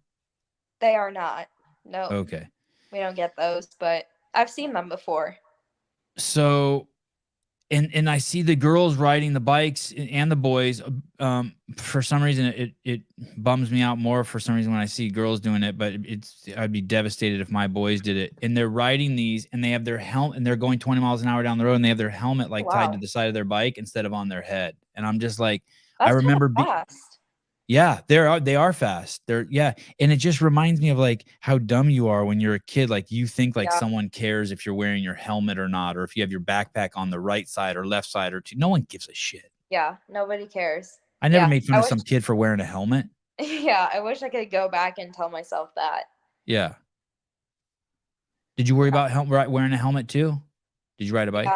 Speaker 3: They are not. No,
Speaker 1: Okay.
Speaker 3: we don't get those, but I've seen them before.
Speaker 1: So and I see the girls riding the bikes and the boys. For some reason, it bums me out more for some reason when I see girls doing it. But I'd be devastated if my boys did it. And they're riding these, and they have their helmet, and they're going 20 miles an hour down the road, and they have their helmet like tied to the side of their bike instead of on their head. And I'm just like,
Speaker 3: That's
Speaker 1: I remember
Speaker 3: fast.
Speaker 1: Yeah, they are fast. And it just reminds me of like how dumb you are when you're a kid. Like you think like someone cares if you're wearing your helmet or not, or if you have your backpack on the right side or left side or two. No one gives a shit.
Speaker 3: Yeah, nobody cares.
Speaker 1: I never made fun of some kid for wearing a helmet.
Speaker 3: Yeah, I wish I could go back and tell myself that.
Speaker 1: Yeah. Did you worry about wearing a helmet too? Did you ride a bike?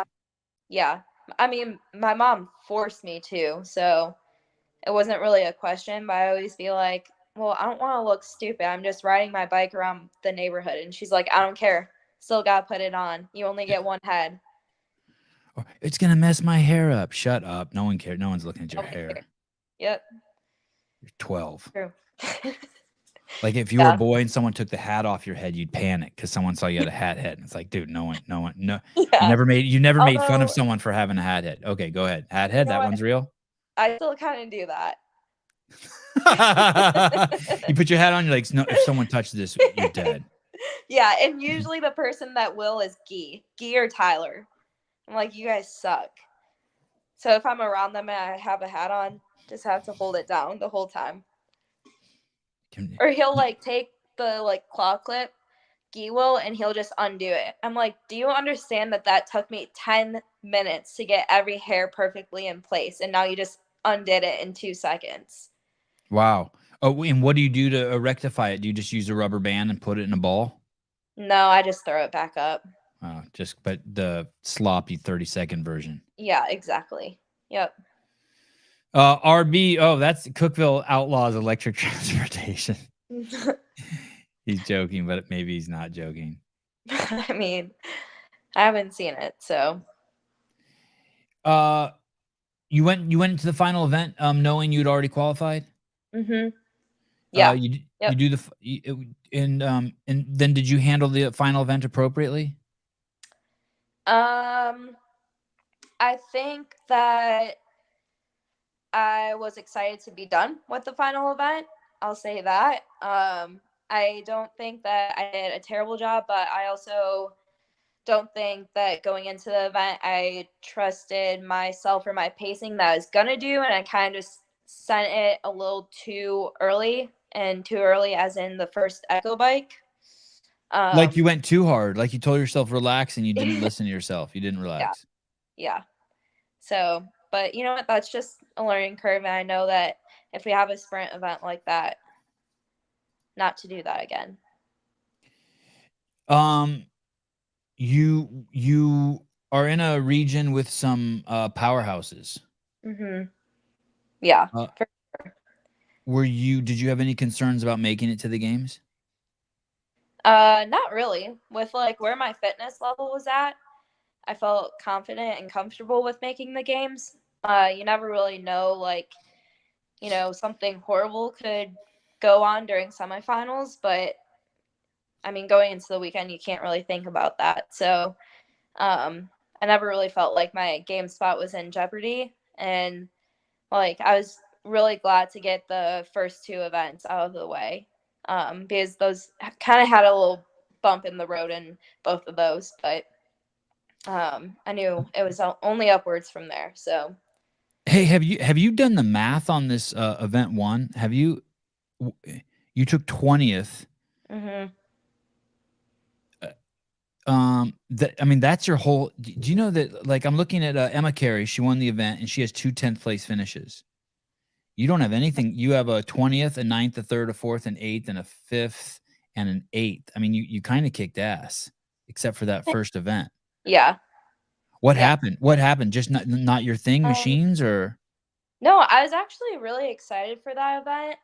Speaker 3: Yeah. I mean, my mom forced me to, so it wasn't really a question, but I always be like, well, I don't want to look stupid. I'm just riding my bike around the neighborhood. And she's like, I don't care. Still got to put it on. You only get one head.
Speaker 1: It's going to mess my hair up. Shut up. No one cares. No one's looking at your hair.
Speaker 3: Yep.
Speaker 1: You're 12.
Speaker 3: True.
Speaker 1: Like if you were a boy and someone took the hat off your head, you'd panic because someone saw you had a hat head. And it's like, dude, no.
Speaker 3: Yeah.
Speaker 1: You never made fun of someone for having a hat head. Okay, go ahead. Hat head, that one's real.
Speaker 3: I still kind of do that.
Speaker 1: You put your hat on, you're like, no, if someone touched this, you're dead.
Speaker 3: Yeah, and usually the person that will is Guy or Tyler. I'm like, you guys suck. So if I'm around them and I have a hat on, just have to hold it down the whole time. Or he'll like take the like claw clip, Guy will, and he'll just undo it. I'm like, do you understand that took me 10 minutes to get every hair perfectly in place, and now you just undid it in 2 seconds?
Speaker 1: Wow. Oh, and what do you do to rectify it? Do you just use a rubber band and put it in a ball?
Speaker 3: No, I just throw it back up.
Speaker 1: But the sloppy 30-second version.
Speaker 3: Yeah, exactly. Yep.
Speaker 1: RB, that's Cookeville Outlaws Electric Transportation. He's joking, but maybe he's not joking.
Speaker 3: I mean, I haven't seen it, so.
Speaker 1: You went into the final event knowing you'd already qualified?
Speaker 3: Yeah.
Speaker 1: You
Speaker 3: Yep.
Speaker 1: do and then did you handle the final event appropriately?
Speaker 3: I think that I was excited to be done with the final event. I'll say that. I don't think that I did a terrible job, but I also don't think that going into the event I trusted myself or my pacing that I was gonna do, and I kind of sent it a little too early, and too early as in the first echo bike.
Speaker 1: Like you went too hard, like you told yourself relax and you didn't listen to yourself. You didn't relax.
Speaker 3: Yeah. So, but you know what? That's just a learning curve, and I know that if we have a sprint event like that, not to do that again.
Speaker 1: You are in a region with some powerhouses.
Speaker 3: Yeah. For
Speaker 1: sure. Did you have any concerns about making it to the games?
Speaker 3: Not really. With like where my fitness level was at, I felt confident and comfortable with making the games. You never really know, like, something horrible could go on during semifinals, but I mean, going into the weekend, you can't really think about that. So, I never really felt like my game spot was in jeopardy. And like, I was really glad to get the first two events out of the way, because those kind of had a little bump in the road in both of those. But I knew it was only upwards from there. So,
Speaker 1: hey, have you done the math on this event one? Have you took 20th? That's your whole. Do you know that? Like, I'm looking at Emma Carey. She won the event and she has 2 10th place finishes. You don't have anything. You have a 20th, a 9th, a 3rd, a 4th, an 8th, and a 5th, and an 8th. I mean, you kind of kicked ass, except for that first event.
Speaker 3: Yeah.
Speaker 1: What happened? What happened? Just not your thing, machines, or?
Speaker 3: No, I was actually really excited for that event,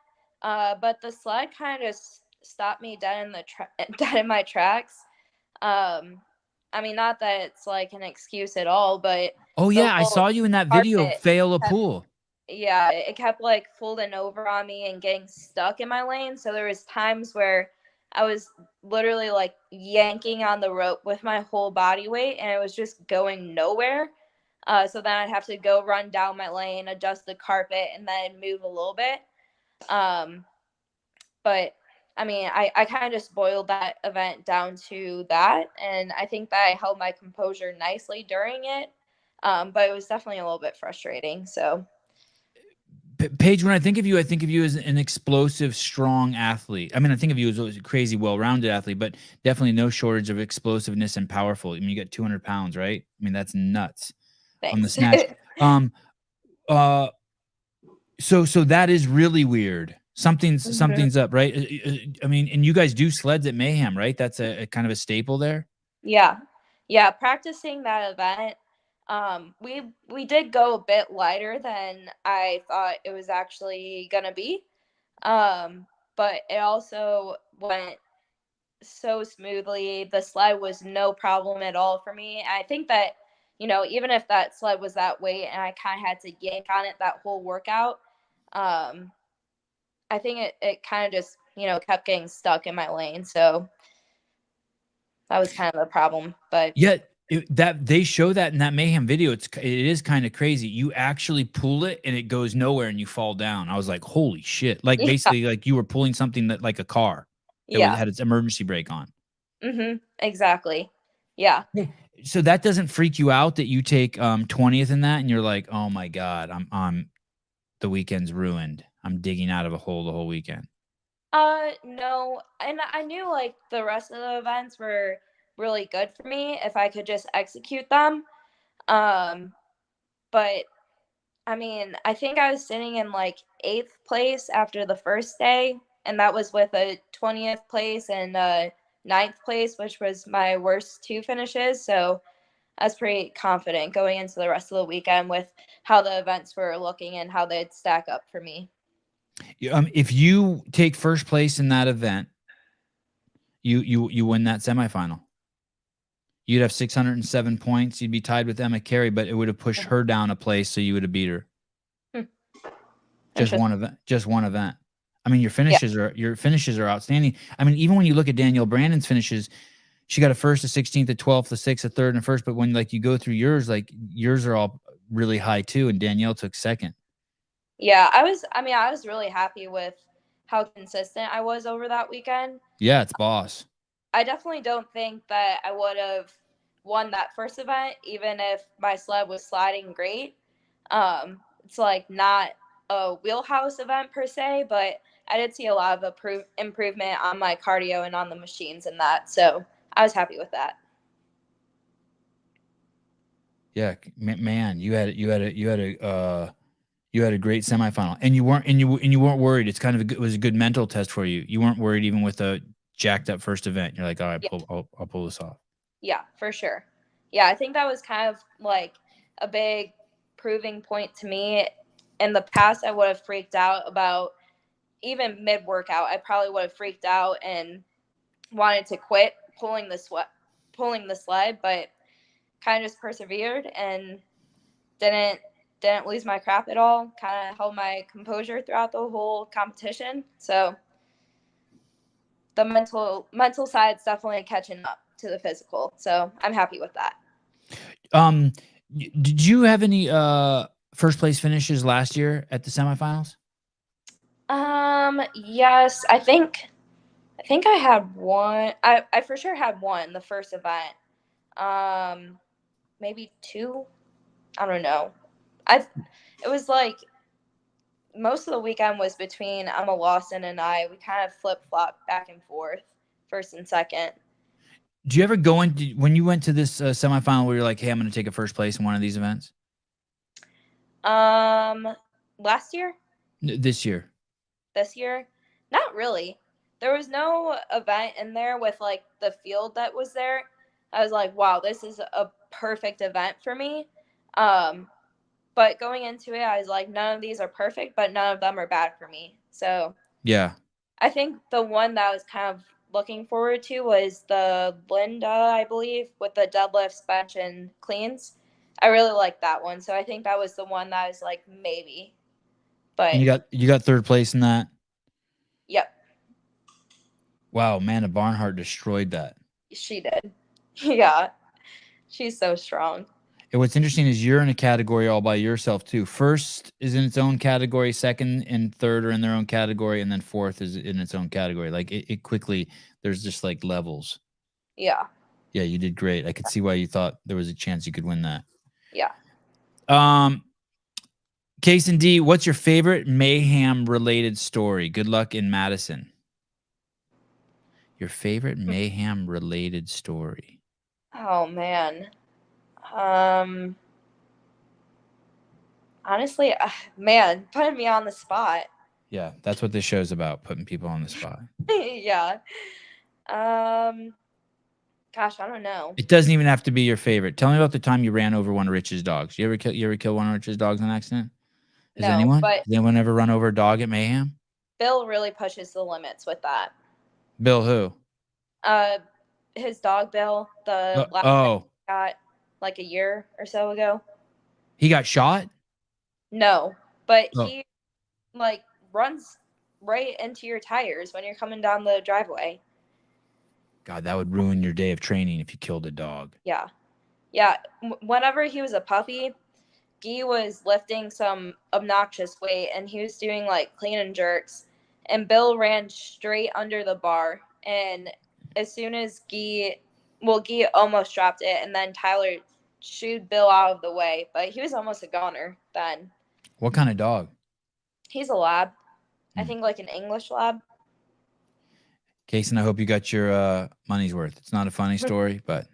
Speaker 3: but the sled kind of stopped me dead in my tracks. I mean, not that it's like an excuse at all, but
Speaker 1: oh yeah, I saw you in that video fail a pool.
Speaker 3: Yeah, it kept like folding over on me and getting stuck in my lane. So there was times where I was literally like yanking on the rope with my whole body weight, and it was just going nowhere. So then I'd have to go run down my lane, adjust the carpet, and then move a little bit. But I mean, I kind of just boiled that event down to that. And I think that I held my composure nicely during it. But it was definitely a little bit frustrating. So,
Speaker 1: Paige, when I think of you as an explosive, strong athlete. I mean, I think of you as a crazy, well-rounded athlete, but definitely no shortage of explosiveness and powerful. I mean, you got 200 pounds, right? I mean, that's nuts.
Speaker 3: Thanks.
Speaker 1: On the snatch. So that is really weird. Something's up, right? I mean, and you guys do sleds at Mayhem, right? That's a kind of a staple there.
Speaker 3: Yeah. Practicing that event, we did go a bit lighter than I thought it was actually gonna be, but it also went so smoothly. The sled was no problem at all for me. I think that, even if that sled was that weight and I kind of had to yank on it that whole workout, I think it kind of just, kept getting stuck in my lane. So that was kind of the problem. But
Speaker 1: yeah, that they show that in that Mayhem video. It is kind of crazy. You actually pull it and it goes nowhere and you fall down. I was like, holy shit. Like basically like you were pulling something that like a car. That had its emergency brake on.
Speaker 3: Exactly. Yeah.
Speaker 1: So that doesn't freak you out that you take 20th in that and you're like, oh my God, I'm the weekend's ruined. I'm digging out of a hole the whole weekend.
Speaker 3: No. And I knew like the rest of the events were really good for me if I could just execute them. But I mean, I think I was sitting in like 8th place after the first day, and that was with a 20th place and 9th place, which was my worst 2 finishes. So I was pretty confident going into the rest of the weekend with how the events were looking and how they'd stack up for me.
Speaker 1: If you take first place in that event, you win that semifinal. You'd have 607 points. You'd be tied with Emma Carey, but it would have pushed her down a place, so you would have beat her. Just one event. I mean, your finishes are outstanding. I mean, even when you look at Danielle Brandon's finishes, she got a first, a 16th, a 12th, a 6th, a 3rd, and a 1st. But when like you go through yours, like yours are all really high too, and Danielle took 2nd.
Speaker 3: Yeah, I was really happy with how consistent I was over that weekend.
Speaker 1: Yeah, it's boss.
Speaker 3: I definitely don't think that I would have won that first event, even if my sled was sliding great. It's like not a wheelhouse event per se, but I did see a lot of improvement on my cardio and on the machines and that. So I was happy with that.
Speaker 1: Yeah, man, you had a great semifinal, and you weren't worried. It's kind of it was a good mental test for you. You weren't worried even with a jacked up first event. You're like, all right, I'll pull this off.
Speaker 3: Yeah, for sure. Yeah, I think that was kind of like a big proving point to me. In the past, I would have freaked out about even mid-workout. I probably would have freaked out and wanted to quit pulling the sled, but kind of just persevered and didn't lose my crap at all. Kind of held my composure throughout the whole competition. So the mental side's definitely catching up to the physical. So I'm happy with that.
Speaker 1: Did you have any first place finishes last year at the semifinals?
Speaker 3: Yes, I think I had one. I for sure had one the first event. Maybe 2. I don't know. It was like most of the weekend was between Emma Lawson and I. We kind of flip-flopped back and forth, first and second.
Speaker 1: Do you ever go into when you went to this semifinal where you're like, hey, I'm going to take a first place in one of these events?
Speaker 3: Last year?
Speaker 1: This year?
Speaker 3: This year? Not really. There was no event in there with like the field that was there. I was like, wow, this is a perfect event for me. But going into it, I was like, none of these are perfect, but none of them are bad for me. So
Speaker 1: yeah,
Speaker 3: I think the one that I was kind of looking forward to was the Linda, I believe, with the deadlifts, bench, and cleans. I really liked that one. So I think that was the one that I was like, maybe. But
Speaker 1: and you got 3rd place in that?
Speaker 3: Yep.
Speaker 1: Wow, Amanda Barnhart destroyed that.
Speaker 3: She did. Yeah. She's so strong.
Speaker 1: And what's interesting is you're in a category all by yourself too. First is in its own category, 2nd and 3rd are in their own category, and then 4th is in its own category. Like it quickly, there's just like levels.
Speaker 3: Yeah.
Speaker 1: Yeah, you did great. I could see why you thought there was a chance you could win that.
Speaker 3: Yeah.
Speaker 1: Case and D, what's your favorite Mayhem related story? Good luck in Madison. Your favorite Mayhem related story.
Speaker 3: Oh man. Honestly, man, putting me on the spot.
Speaker 1: Yeah, that's what this show's about, putting people on the spot.
Speaker 3: Yeah. Gosh, I don't know.
Speaker 1: It doesn't even have to be your favorite. Tell me about the time you ran over one of Rich's dogs. You ever kill one of Rich's dogs on accident? Has anyone?
Speaker 3: But
Speaker 1: Has anyone ever run over a dog at Mayhem?
Speaker 3: Bill really pushes the limits with that.
Speaker 1: Bill who?
Speaker 3: His dog Bill, the last
Speaker 1: oh.
Speaker 3: got like a year or so ago.
Speaker 1: He got shot?
Speaker 3: No, but he like runs right into your tires when you're coming down the driveway.
Speaker 1: God, that would ruin your day of training if you killed a dog.
Speaker 3: Yeah. Yeah. Whenever he was a puppy, Guy was lifting some obnoxious weight and he was doing like clean and jerks. And Bill ran straight under the bar. And as soon as Guy almost dropped it. And then Tyler shooed Bill out of the way. But he was almost a goner then.
Speaker 1: What kind of dog?
Speaker 3: He's a lab. I think like an English lab.
Speaker 1: Casey, I hope you got your money's worth. It's not a funny story, but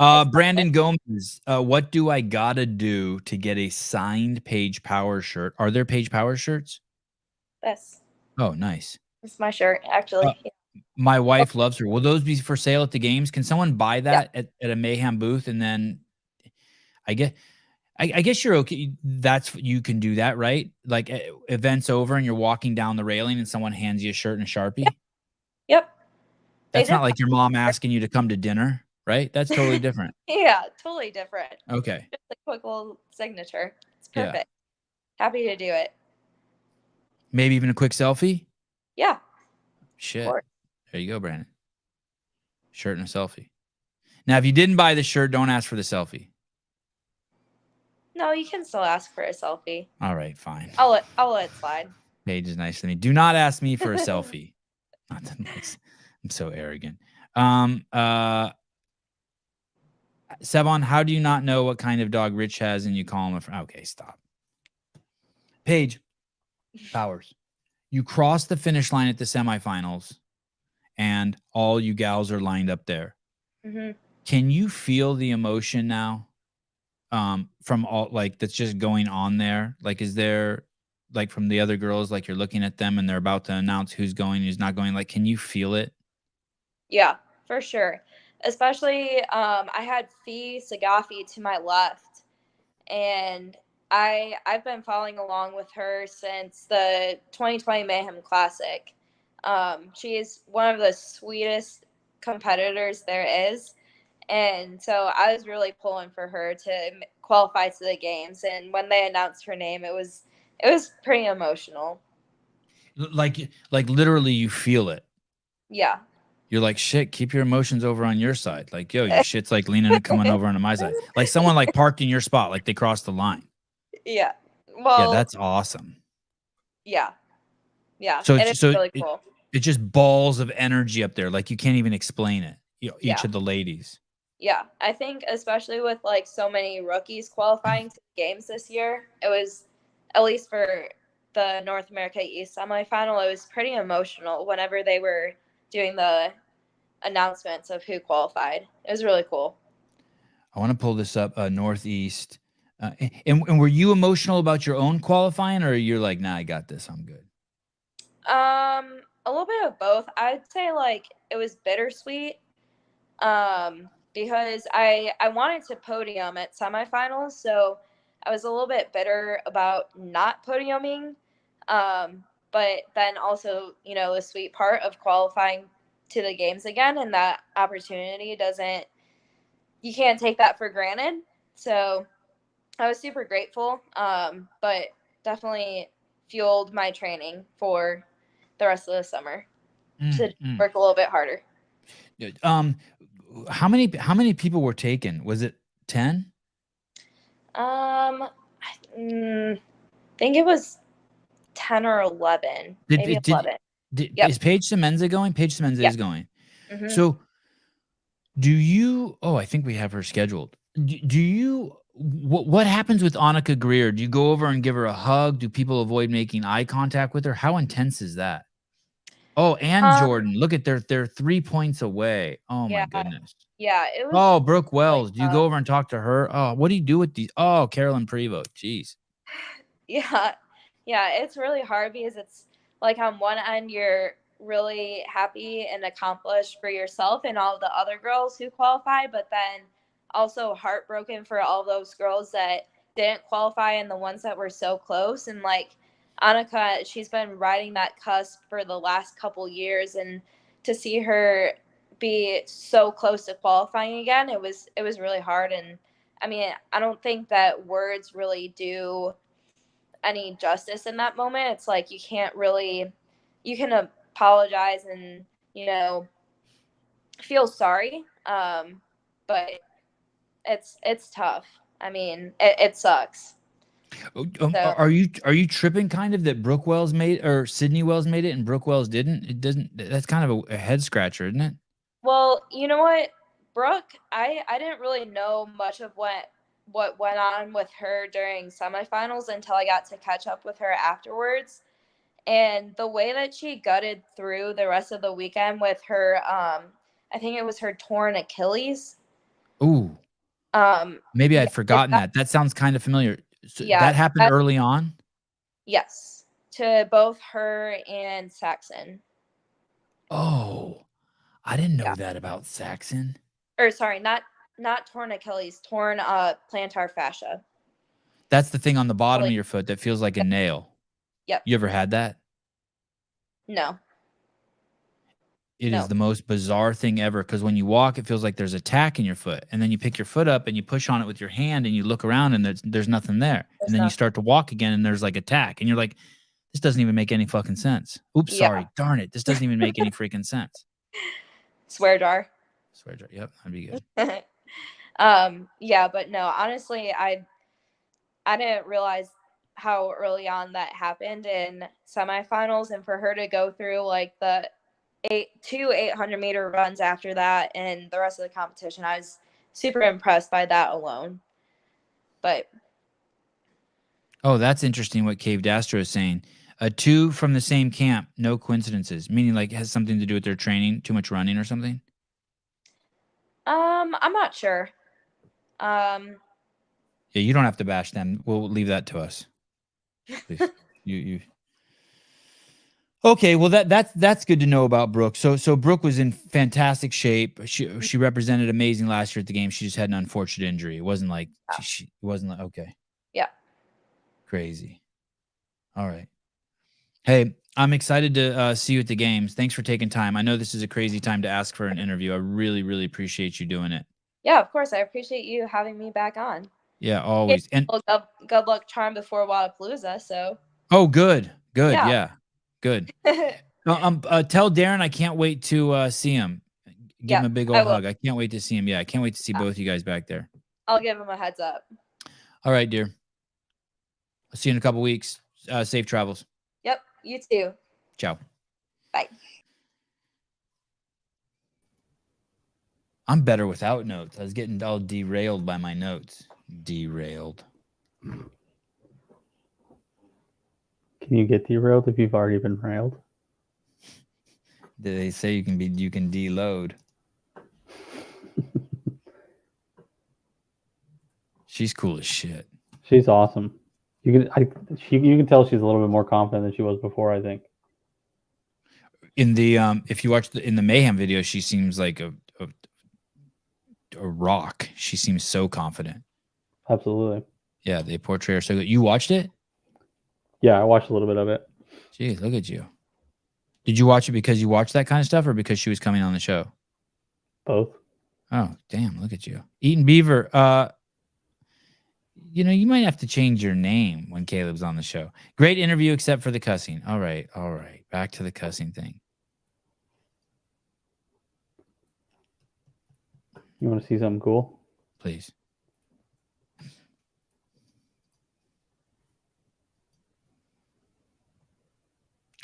Speaker 1: Brandon Gomez, what do I gotta do to get a signed Paige Powers shirt? Are there Paige Powers shirts?
Speaker 3: Yes.
Speaker 1: Oh, nice.
Speaker 3: It's my shirt, actually.
Speaker 1: My wife loves her. Will those be for sale at the games? Can someone buy that at a Mayhem booth? And then I guess you're okay. You can do that, right? Like event's over and you're walking down the railing and someone hands you a shirt and a Sharpie.
Speaker 3: Yep.
Speaker 1: That's not like your mom asking you to come to dinner, right? That's totally different.
Speaker 3: Yeah, totally different.
Speaker 1: Okay.
Speaker 3: Just a quick little signature. It's perfect. Yeah. Happy to do it.
Speaker 1: Maybe even a quick selfie?
Speaker 3: Yeah.
Speaker 1: Shit. There you go, Brandon. Shirt and a selfie. Now, if you didn't buy the shirt, don't ask for the selfie.
Speaker 3: No, you can still ask for a selfie.
Speaker 1: All right, fine.
Speaker 3: I'll let it slide.
Speaker 1: Paige is nice to me. Do not ask me for a selfie. Not that nice. I'm so arrogant. Sevan, how do you not know what kind of dog Rich has and you call him a friend? Okay, stop. Paige Powers, you crossed the finish line at the semifinals and all you gals are lined up there.
Speaker 3: Mm-hmm.
Speaker 1: Can you feel the emotion now from all like that's just going on there? Like, is there like from the other girls, like you're looking at them and they're about to announce who's going, who's not going? Like, can you feel it?
Speaker 3: Yeah, for sure. Especially, I had Fee Sagafi to my left, and I've been following along with her since the 2020 Mayhem Classic. She is one of the sweetest competitors there is, and so I was really pulling for her to qualify to the games. And when they announced her name, it was pretty emotional.
Speaker 1: Like literally, you feel it.
Speaker 3: Yeah.
Speaker 1: You're like, shit, keep your emotions over on your side. Like, yo, your shit's like leaning and coming over onto my side. Like someone like parked in your spot, like they crossed the line.
Speaker 3: Yeah. Well,
Speaker 1: yeah, that's awesome.
Speaker 3: Yeah. Yeah.
Speaker 1: So
Speaker 3: it's really cool.
Speaker 1: It's just balls of energy up there. Like you can't even explain it. Each
Speaker 3: Yeah.
Speaker 1: of the ladies.
Speaker 3: Yeah. I think especially with like so many rookies qualifying to the games this year, it was, at least for the North America East semifinal, it was pretty emotional whenever they were doing the announcements of who qualified. It was really cool.
Speaker 1: I want to pull this up, Northeast. And were you emotional about your own qualifying, or you're like, nah, I got this, I'm good?
Speaker 3: A little bit of both. I'd say like it was bittersweet. Because I wanted to podium at semifinals, so I was a little bit bitter about not podiuming. But then also, the sweet part of qualifying to the games again, and that opportunity you can't take that for granted. So I was super grateful, but definitely fueled my training for the rest of the summer to work a little bit harder.
Speaker 1: How many people were taken? Was it 10?
Speaker 3: I think it was 10 or 11. Maybe 11.
Speaker 1: Is Paige Semenza going? Paige Semenza is going.
Speaker 3: Mm-hmm.
Speaker 1: So do you, I think we have her scheduled. Do you, what happens with Annika Greer? Do you go over and give her a hug? Do people avoid making eye contact with her? How intense is that? Oh, and Jordan, look at they're 3 points away. Oh my goodness.
Speaker 3: Yeah, it was.
Speaker 1: Oh, Brooke Wells. Do you go over and talk to her? Oh, what do you do with these? Oh, Carolyn Prevost. Jeez.
Speaker 3: Yeah. Yeah, it's really hard because it's like on one end you're really happy and accomplished for yourself and all the other girls who qualify, but then also heartbroken for all those girls that didn't qualify and the ones that were so close. And like Annika, she's been riding that cusp for the last couple years, and to see her be so close to qualifying again, it was really hard. And I mean, I don't think that words really do any justice in that moment. It's like you can apologize and feel sorry, but it's tough. I mean, it sucks.
Speaker 1: Are you tripping kind of that Brooke Wells made or Sydney Wells made it and Brooke Wells didn't? It doesn't. That's kind of a head scratcher, isn't it?
Speaker 3: Well, you know what, Brooke, I didn't really know much of what went on with her during semifinals until I got to catch up with her afterwards. And the way that she gutted through the rest of the weekend with her, I think it was her torn Achilles.
Speaker 1: Ooh, maybe
Speaker 3: Yeah,
Speaker 1: I'd forgotten that. That sounds kind of familiar. So
Speaker 3: Yeah,
Speaker 1: that happened early on?
Speaker 3: yes, to both her and Saxon.
Speaker 1: Oh, I didn't know
Speaker 3: Yeah.
Speaker 1: that about Saxon.
Speaker 3: Or sorry, not torn Achilles, torn plantar fascia.
Speaker 1: That's the thing on the bottom of
Speaker 3: Like-
Speaker 1: your foot that feels like a nail.
Speaker 3: Yep.
Speaker 1: You ever had that?
Speaker 3: No.
Speaker 1: It is
Speaker 3: No.
Speaker 1: the most bizarre thing ever because when you walk, it feels like there's a tack in your foot. And then you pick your foot up and you push on it with your hand and you look around and there's nothing there. And then you start to walk again and there's like a tack. And you're like, this doesn't even make any fucking sense. Oops,
Speaker 3: Yeah.
Speaker 1: sorry. Darn it. This doesn't even make any freaking sense.
Speaker 3: Swear jar.
Speaker 1: Swear jar. Yep, that'd be good.
Speaker 3: Yeah, but no, honestly, I didn't realize how early on that happened in semifinals, and for her to go through like the 800-meter runs after that and the rest of the competition, I was super impressed by that alone. But
Speaker 1: Oh, that's interesting what Cave Dastro is saying. 2 from the same camp, no coincidences, meaning like it has something to do with their training, too much running or something.
Speaker 3: I'm not sure.
Speaker 1: Yeah, you don't have to bash them. We'll leave that to us. Please. you. Okay, well that's good to know about Brooke. So Brooke was in fantastic shape. She represented amazing last year at the game. She just had an unfortunate injury. It wasn't like she wasn't like okay.
Speaker 3: Yeah.
Speaker 1: Crazy. All right. Hey, I'm excited to see you at the games. Thanks for taking time. I know this is a crazy time to ask for an interview. I really, really appreciate you doing it.
Speaker 3: Yeah, of course. I appreciate you having me back on.
Speaker 1: Yeah, always. And
Speaker 3: good luck charm before Wadapalooza. So.
Speaker 1: Oh, good. Yeah. Good. Tell Darren I can't wait to see him. Give him a big old hug. I can't wait to see him. Yeah, I can't wait to see both you guys back there.
Speaker 3: I'll give him a heads up.
Speaker 1: All right, dear. I'll see you in a couple weeks. Safe travels.
Speaker 3: Yep, you too.
Speaker 1: Ciao.
Speaker 3: Bye.
Speaker 1: I'm better without notes. I was getting all derailed by my notes. Derailed.
Speaker 2: Can you get derailed if you've already been railed?
Speaker 1: They say you can deload. She's cool as shit.
Speaker 2: She's awesome. You can tell she's a little bit more confident than she was before, I think.
Speaker 1: In the if you watch in the Mayhem video, she seems like a rock. She seems so confident.
Speaker 2: Absolutely.
Speaker 1: Yeah, they portray her so good. You watched it?
Speaker 2: Yeah, I watched a little bit of it.
Speaker 1: Jeez, look at you. Did you watch it because you watched that kind of stuff or because she was coming on the show?
Speaker 2: Both.
Speaker 1: Oh, damn, look at you. Eating Beaver. You know, you might have to change your name when Caleb's on the show. Great interview except for the cussing. All right. Back to the cussing thing.
Speaker 2: You want to see something cool?
Speaker 1: Please.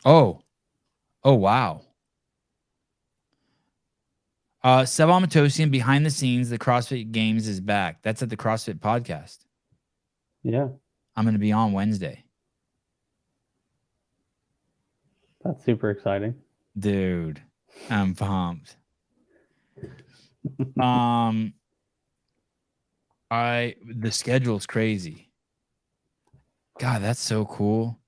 Speaker 1: Oh, wow. Sevan Matosian, behind the scenes, the CrossFit Games is back. That's at the CrossFit Podcast.
Speaker 2: Yeah.
Speaker 1: I'm going to be on Wednesday.
Speaker 2: That's super exciting.
Speaker 1: Dude, I'm pumped. The schedule's crazy. God, that's so cool.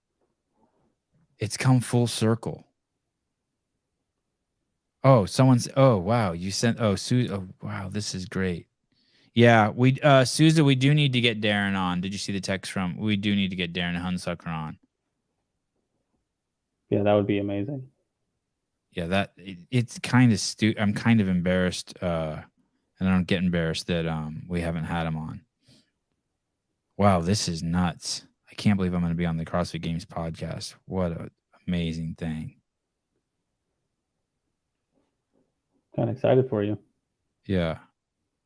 Speaker 1: It's come full circle. Oh, wow, you sent wow, this is great. Yeah, Sousa, we do need to get Darren on. Did you see the text from? We do need to get Darren Hunsucker on.
Speaker 2: Yeah, that would be amazing.
Speaker 1: Yeah, it's kind of I'm kind of embarrassed, and I don't get embarrassed that we haven't had him on. Wow, this is nuts. I can't believe I'm going to be on the CrossFit Games podcast. What an amazing thing.
Speaker 2: Kind of excited for you.
Speaker 1: Yeah,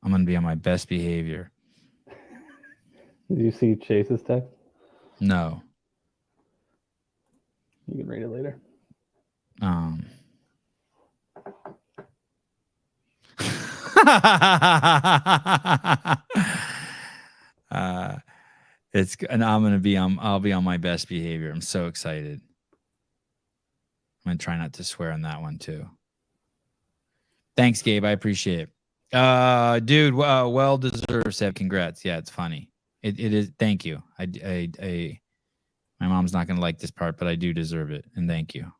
Speaker 1: I'm going to be on my best behavior.
Speaker 2: Did you see Chase's text?
Speaker 1: No.
Speaker 2: You can read it later.
Speaker 1: I'll be on my best behavior. I'm so excited. I'm going to try not to swear on that one too. Thanks, Gabe. I appreciate it. Dude, well deserved, Seb. Congrats. Yeah, it's funny. It is. Thank you. My mom's not gonna like this part, but I do deserve it, and thank you.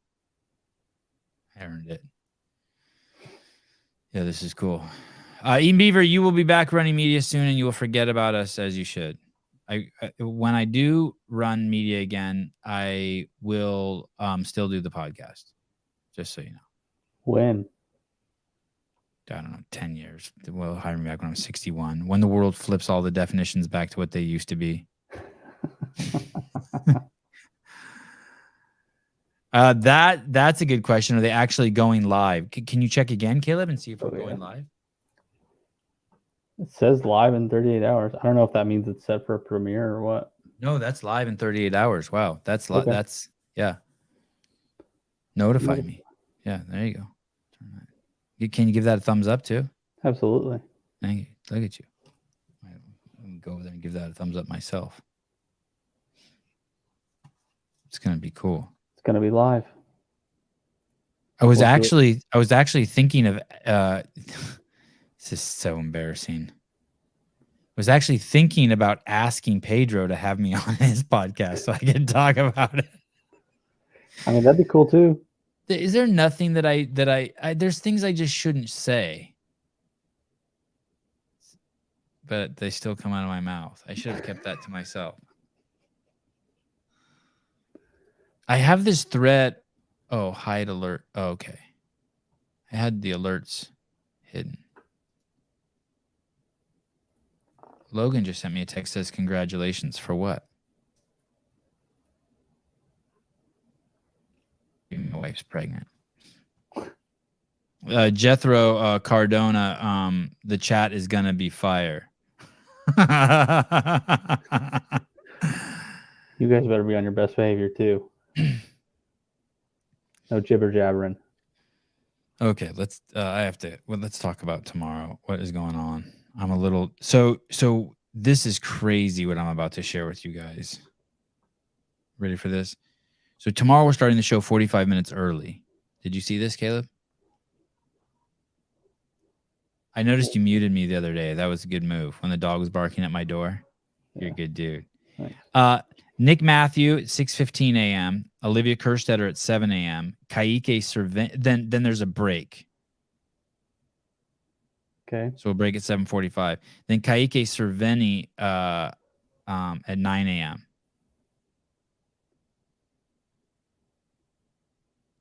Speaker 1: I earned it. Yeah, this is cool. Ian Beaver, you will be back running media soon, and you will forget about us as you should. When I do run media again, I will still do the podcast. Just so you know.
Speaker 2: When?
Speaker 1: I don't know, 10 years. Well, hire me back when I'm 61. When the world flips all the definitions back to what they used to be. That's a good question. Are they actually going live? Can you check again, Caleb, and see if we're going live?
Speaker 2: It says live in 38 hours. I don't know if that means it's set for a premiere or what.
Speaker 1: No, that's live in 38 hours. Wow. That's
Speaker 2: Okay.
Speaker 1: That's yeah. Notify me. Yeah, there you go. Can you give that a thumbs up too?
Speaker 2: Absolutely.
Speaker 1: Thank you. Look at you. I can go over there and give that a thumbs up myself. It's gonna be cool.
Speaker 2: It's gonna be live.
Speaker 1: I was actually thinking of this is so embarrassing. I was actually thinking about asking Pedro to have me on his podcast so I can talk about it.
Speaker 2: I mean, that'd be cool too.
Speaker 1: Is there nothing that I there's things I just shouldn't say, but they still come out of my mouth. I should have kept that to myself. I have this thread. Oh, hide alert. Oh, okay. I had the alerts hidden. Logan just sent me a text that says congratulations for what? My wife's pregnant. Jethro Cardona, the chat is gonna be fire.
Speaker 2: You guys better be on your best behavior too. No jibber jabbering.
Speaker 1: Okay, let's let's talk about tomorrow. What is going on? I'm a little so this is crazy what I'm about to share with you guys. Ready for this? So tomorrow we're starting the show 45 minutes early. Did you see this, Caleb? I noticed you muted me the other day. That was a good move. When the dog was barking at my door. You're a good dude.
Speaker 2: Nice.
Speaker 1: Nick Matthew at 6:15 a.m. Olivia Kerstetter at 7 a.m. Kaike Cerveni. Then there's a break.
Speaker 2: Okay.
Speaker 1: So we'll break at 7:45. Then Kaike Cerveni at 9 a.m.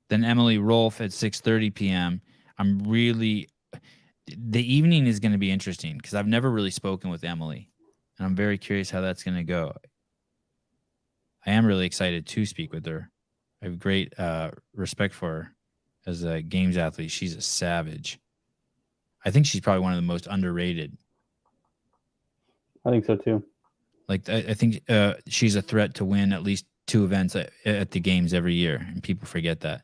Speaker 1: Then Emily Rolfe at 6:30 p.m. The evening is going to be interesting because I've never really spoken with Emily, and I'm very curious how that's going to go. I am really excited to speak with her. I have great respect for her as a games athlete. She's a savage. I think she's probably one of the most underrated.
Speaker 2: I think so too.
Speaker 1: Like I think she's a threat to win at least 2 events at the games every year, and people forget that.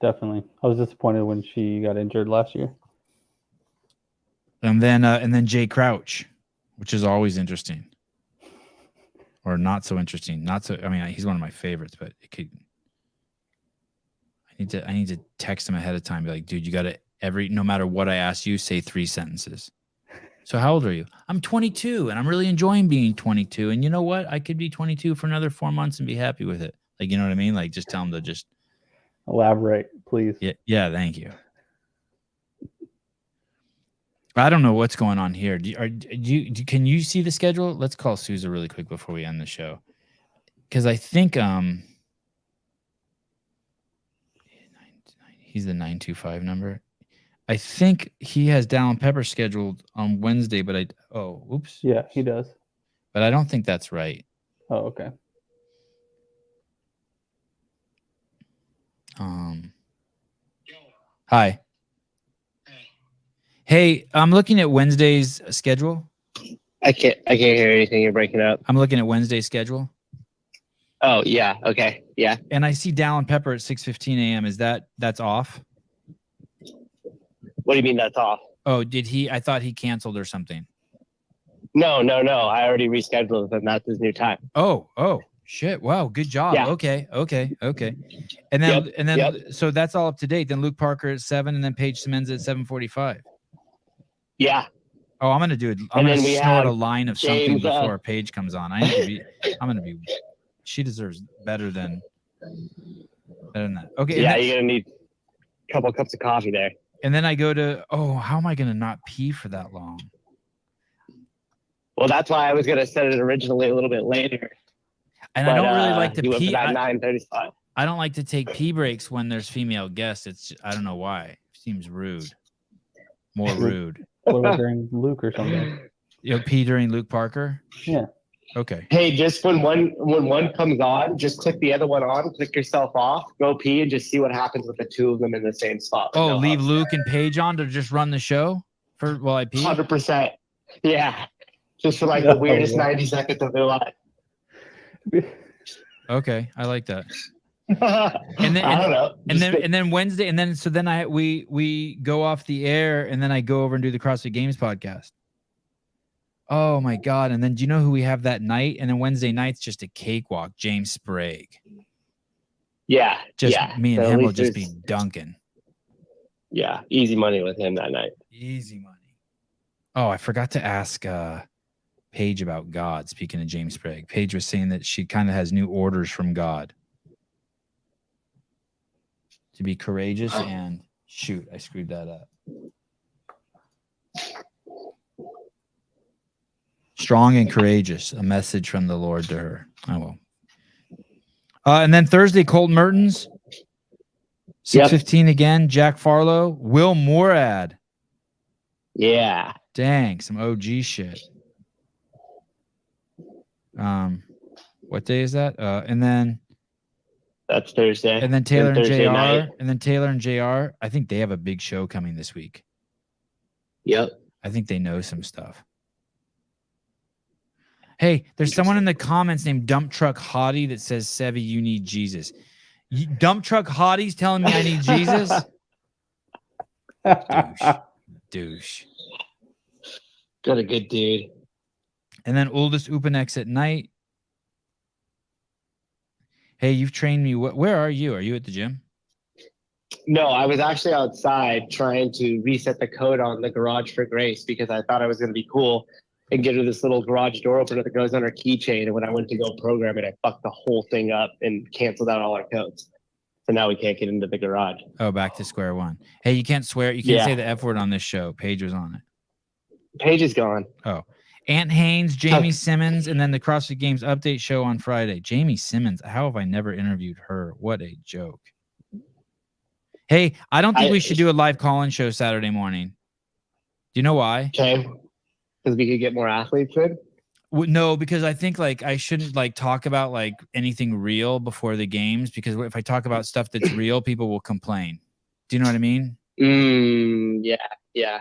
Speaker 2: Definitely. I was disappointed when she got injured last year.
Speaker 1: And then Jay Crouch, which is always interesting. Or not so interesting. Not so. I mean, he's one of my favorites, but it could. I need to text him ahead of time. Be like, dude, you got to no matter what I ask you, say 3 sentences. So how old are you? I'm 22, and I'm really enjoying being 22. And you know what? I could be 22 for another 4 months and be happy with it. Like, you know what I mean? Like, just tell him to just
Speaker 2: elaborate, please.
Speaker 1: Yeah. Thank you. I don't know what's going on here. Can you see the schedule? Let's call Sousa really quick before we end the show, because I think he's the 925 number. I think he has Dallin Pepper scheduled on Wednesday, but oops.
Speaker 2: Yeah, he does.
Speaker 1: But I don't think that's right.
Speaker 2: Oh, okay.
Speaker 1: Hi. Hey, I'm looking at Wednesday's schedule.
Speaker 4: I can't hear anything. You're breaking up.
Speaker 1: I'm looking at Wednesday's schedule.
Speaker 4: Oh, yeah. Okay. Yeah.
Speaker 1: And I see Dallin Pepper at 6:15 a.m. That's off?
Speaker 4: What do you mean that's off?
Speaker 1: Oh, did he? I thought he canceled or something.
Speaker 4: No. I already rescheduled and that's his new time.
Speaker 1: Oh, shit. Wow. Good job.
Speaker 4: Yeah.
Speaker 1: Okay. And then, so that's all up to date. Then Luke Parker at 7 and then Paige Semenza at 7:45.
Speaker 4: Yeah.
Speaker 1: Oh, I'm gonna do it. I'm
Speaker 4: And
Speaker 1: gonna
Speaker 4: then we
Speaker 1: snort a
Speaker 4: have
Speaker 1: line of something
Speaker 4: James,
Speaker 1: before Paige comes on. I need to be. I'm gonna be. She deserves better than that. Okay.
Speaker 4: Yeah, you're gonna need a couple cups of coffee there.
Speaker 1: And then I go to. Oh, how am I gonna not pee for that long?
Speaker 4: Well, that's why I was gonna set it originally a little bit later.
Speaker 1: And
Speaker 4: But,
Speaker 1: I don't really like to
Speaker 4: you went
Speaker 1: pee.
Speaker 4: for that 9:30 spot.
Speaker 1: I don't like to take pee breaks when there's female guests. It's I don't know why. It seems rude. More rude.
Speaker 2: What about during Luke or something?
Speaker 1: You know, pee during Luke Parker?
Speaker 2: Yeah.
Speaker 1: Okay.
Speaker 4: Hey, just when one comes on, just click the other one on, click yourself off, go pee, and just see what happens with the two of them in the same spot.
Speaker 1: Oh, leave Luke and Paige on to just run the show while I pee?
Speaker 4: 100%. Yeah. Just for like the weirdest 90 seconds of their life.
Speaker 1: Okay, I like that.
Speaker 4: And then I don't know.
Speaker 1: And then Wednesday, and then so then we go off the air, and then I go over and do the CrossFit Games podcast. Oh my God. And then do you know who we have that night? And then Wednesday night's just a cakewalk, James Sprague.
Speaker 4: Yeah.
Speaker 1: Just
Speaker 4: yeah.
Speaker 1: me and
Speaker 4: so
Speaker 1: him will just be dunking.
Speaker 4: Yeah. Easy money with him that night.
Speaker 1: Easy money. Oh, I forgot to ask Paige about God. Speaking of James Sprague, Paige was saying that she kind of has new orders from God to be courageous and shoot, I screwed that up. Strong and courageous, a message from the Lord to her. I will. And then Thursday, Colton Mertens, 6:15 again. Jack Farlow, Will Morad.
Speaker 4: Yeah.
Speaker 1: Dang, some OG shit. What day is that? And then
Speaker 4: that's Thursday.
Speaker 1: And then Taylor and
Speaker 4: Thursday
Speaker 1: JR.
Speaker 4: night.
Speaker 1: And then Taylor and JR. I think they have a big show coming this week.
Speaker 4: Yep.
Speaker 1: I think they know some stuff. Hey, there's someone in the comments named Dump Truck Hottie that says, Sevi, you need Jesus. Dump Truck Hottie's telling me I need Jesus? Douche.
Speaker 4: Got a good dude.
Speaker 1: And then oldest Upanex at night. Hey, you've trained me. Where are you? Are you at the gym?
Speaker 4: No, I was actually outside trying to reset the code on the Garage for Grace because I thought I was going to be cool and get her this little garage door opener that goes on her keychain. And when I went to go program it, I fucked the whole thing up and canceled out all our codes. So now we can't get into the garage.
Speaker 1: Oh, back to square one. Hey, you can't swear. You can't say the F word on this show. Paige was on it.
Speaker 4: Paige is gone.
Speaker 1: Oh. Ant Haynes, Jamie Simmons, and then the CrossFit Games update show on Friday. Jamie Simmons, how have I never interviewed her? What a joke. Hey, I don't think we should do a live call-in show Saturday morning. Do you know why?
Speaker 4: Okay. Because we could get more athletes in?
Speaker 1: No, because I think like I shouldn't like talk about like anything real before the games, because if I talk about stuff that's real, people will complain. Do you know what I mean?
Speaker 4: Yeah.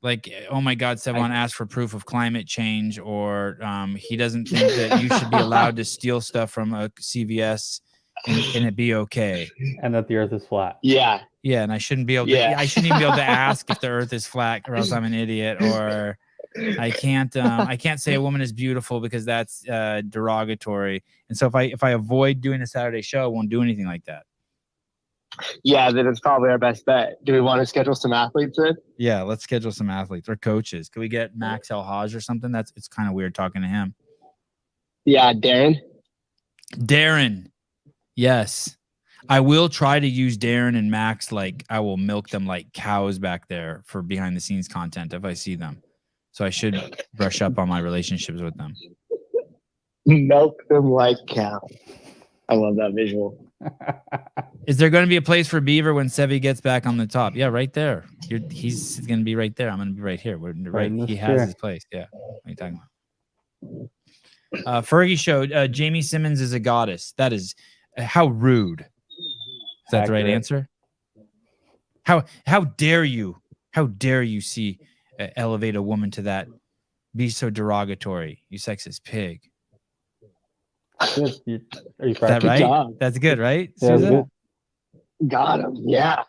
Speaker 1: Like, oh my God, Sevan asked for proof of climate change, or he doesn't think that you should be allowed to steal stuff from a CVS and it be okay.
Speaker 2: And that the earth is flat.
Speaker 4: Yeah.
Speaker 1: Yeah, and I shouldn't be able to, I shouldn't even be able to ask if the earth is flat or else I'm an idiot, or I can't say a woman is beautiful because that's derogatory. And so if I avoid doing a Saturday show, I won't do anything like that.
Speaker 4: Yeah, then it's probably our best bet. Do we want to schedule some athletes in?
Speaker 1: Yeah, let's schedule some athletes or coaches. Can we get Max El Haj or something? It's kind of weird talking to him.
Speaker 4: Yeah, Darren.
Speaker 1: Yes. I will try to use Darren and Max. Like, I will milk them like cows back there for behind the scenes content if I see them. So I should brush up on my relationships with them.
Speaker 4: Milk them like cows. I love that visual.
Speaker 1: Is there going to be a place for Beaver when Sevi gets back on the top? Yeah, right there. He's going to be right there. I'm going to be right here. He has his place. Yeah. What are you talking about? Fergie showed Jamie Simmons is a goddess. That is how rude. Is that the right answer? How dare you? How dare you see elevate a woman to that? Be so derogatory, you sexist pig.
Speaker 2: Are you
Speaker 1: Is that right?
Speaker 4: Job.
Speaker 1: That's good, right?
Speaker 2: Yeah,
Speaker 1: Susan?
Speaker 4: Got him. Yeah.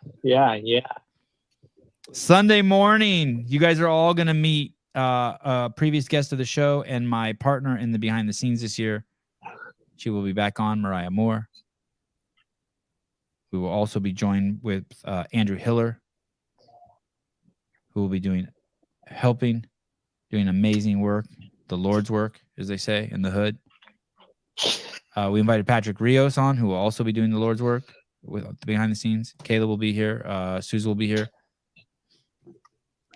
Speaker 1: Sunday morning, you guys are all going to meet a previous guest of the show and my partner in the behind the scenes this year. She will be back on, Mariah Moore. We will also be joined with Andrew Hiller, who will be doing helping, doing amazing work, the Lord's work, as they say in the hood. We invited Patrick Rios on, who will also be doing the Lord's work with behind the scenes. Caleb will be here. Susan will be here.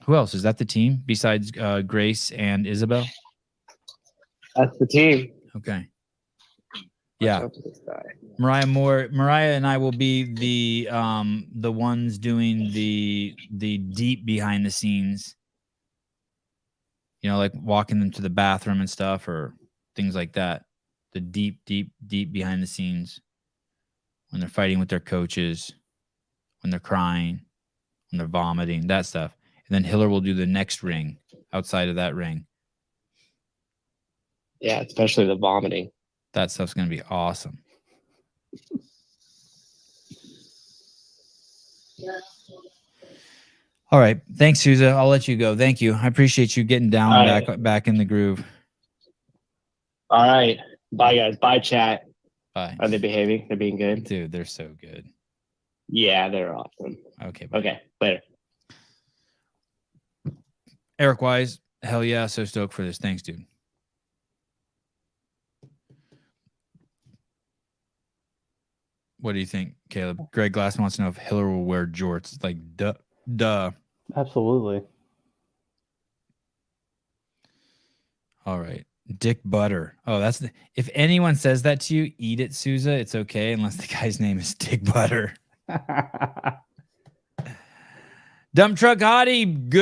Speaker 1: Who else? Is that the team besides Grace and Isabel?
Speaker 4: That's the team.
Speaker 1: Okay.
Speaker 4: Watch
Speaker 1: Yeah.
Speaker 4: out for this guy.
Speaker 1: Mariah and I will be the ones doing the deep behind the scenes. You know, like walking them to the bathroom and stuff or things like that. The deep behind the scenes when they're fighting with their coaches, when they're crying, when they're vomiting, that stuff. And then Hiller will do the next ring outside of that ring.
Speaker 4: Yeah, especially the vomiting.
Speaker 1: That stuff's going to be awesome. All right. Thanks, Souza. I'll let you go. Thank you. I appreciate you getting down
Speaker 4: All
Speaker 1: back in the groove.
Speaker 4: All right. Bye, guys. Bye, chat.
Speaker 1: Bye.
Speaker 4: Are they behaving? They're being good?
Speaker 1: Dude, they're so good.
Speaker 4: Yeah, they're awesome.
Speaker 1: Okay. Bye.
Speaker 4: Okay, later.
Speaker 1: Eric Wise, hell yeah. So stoked for this. Thanks, dude. What do you think, Caleb? Greg Glass wants to know if Hiller will wear jorts. It's like, duh.
Speaker 2: Absolutely.
Speaker 1: All right. Dick Butter. Oh, that's if anyone says that to you, eat it, Souza. It's okay, unless the guy's name is Dick Butter. Dump truck hottie. Good.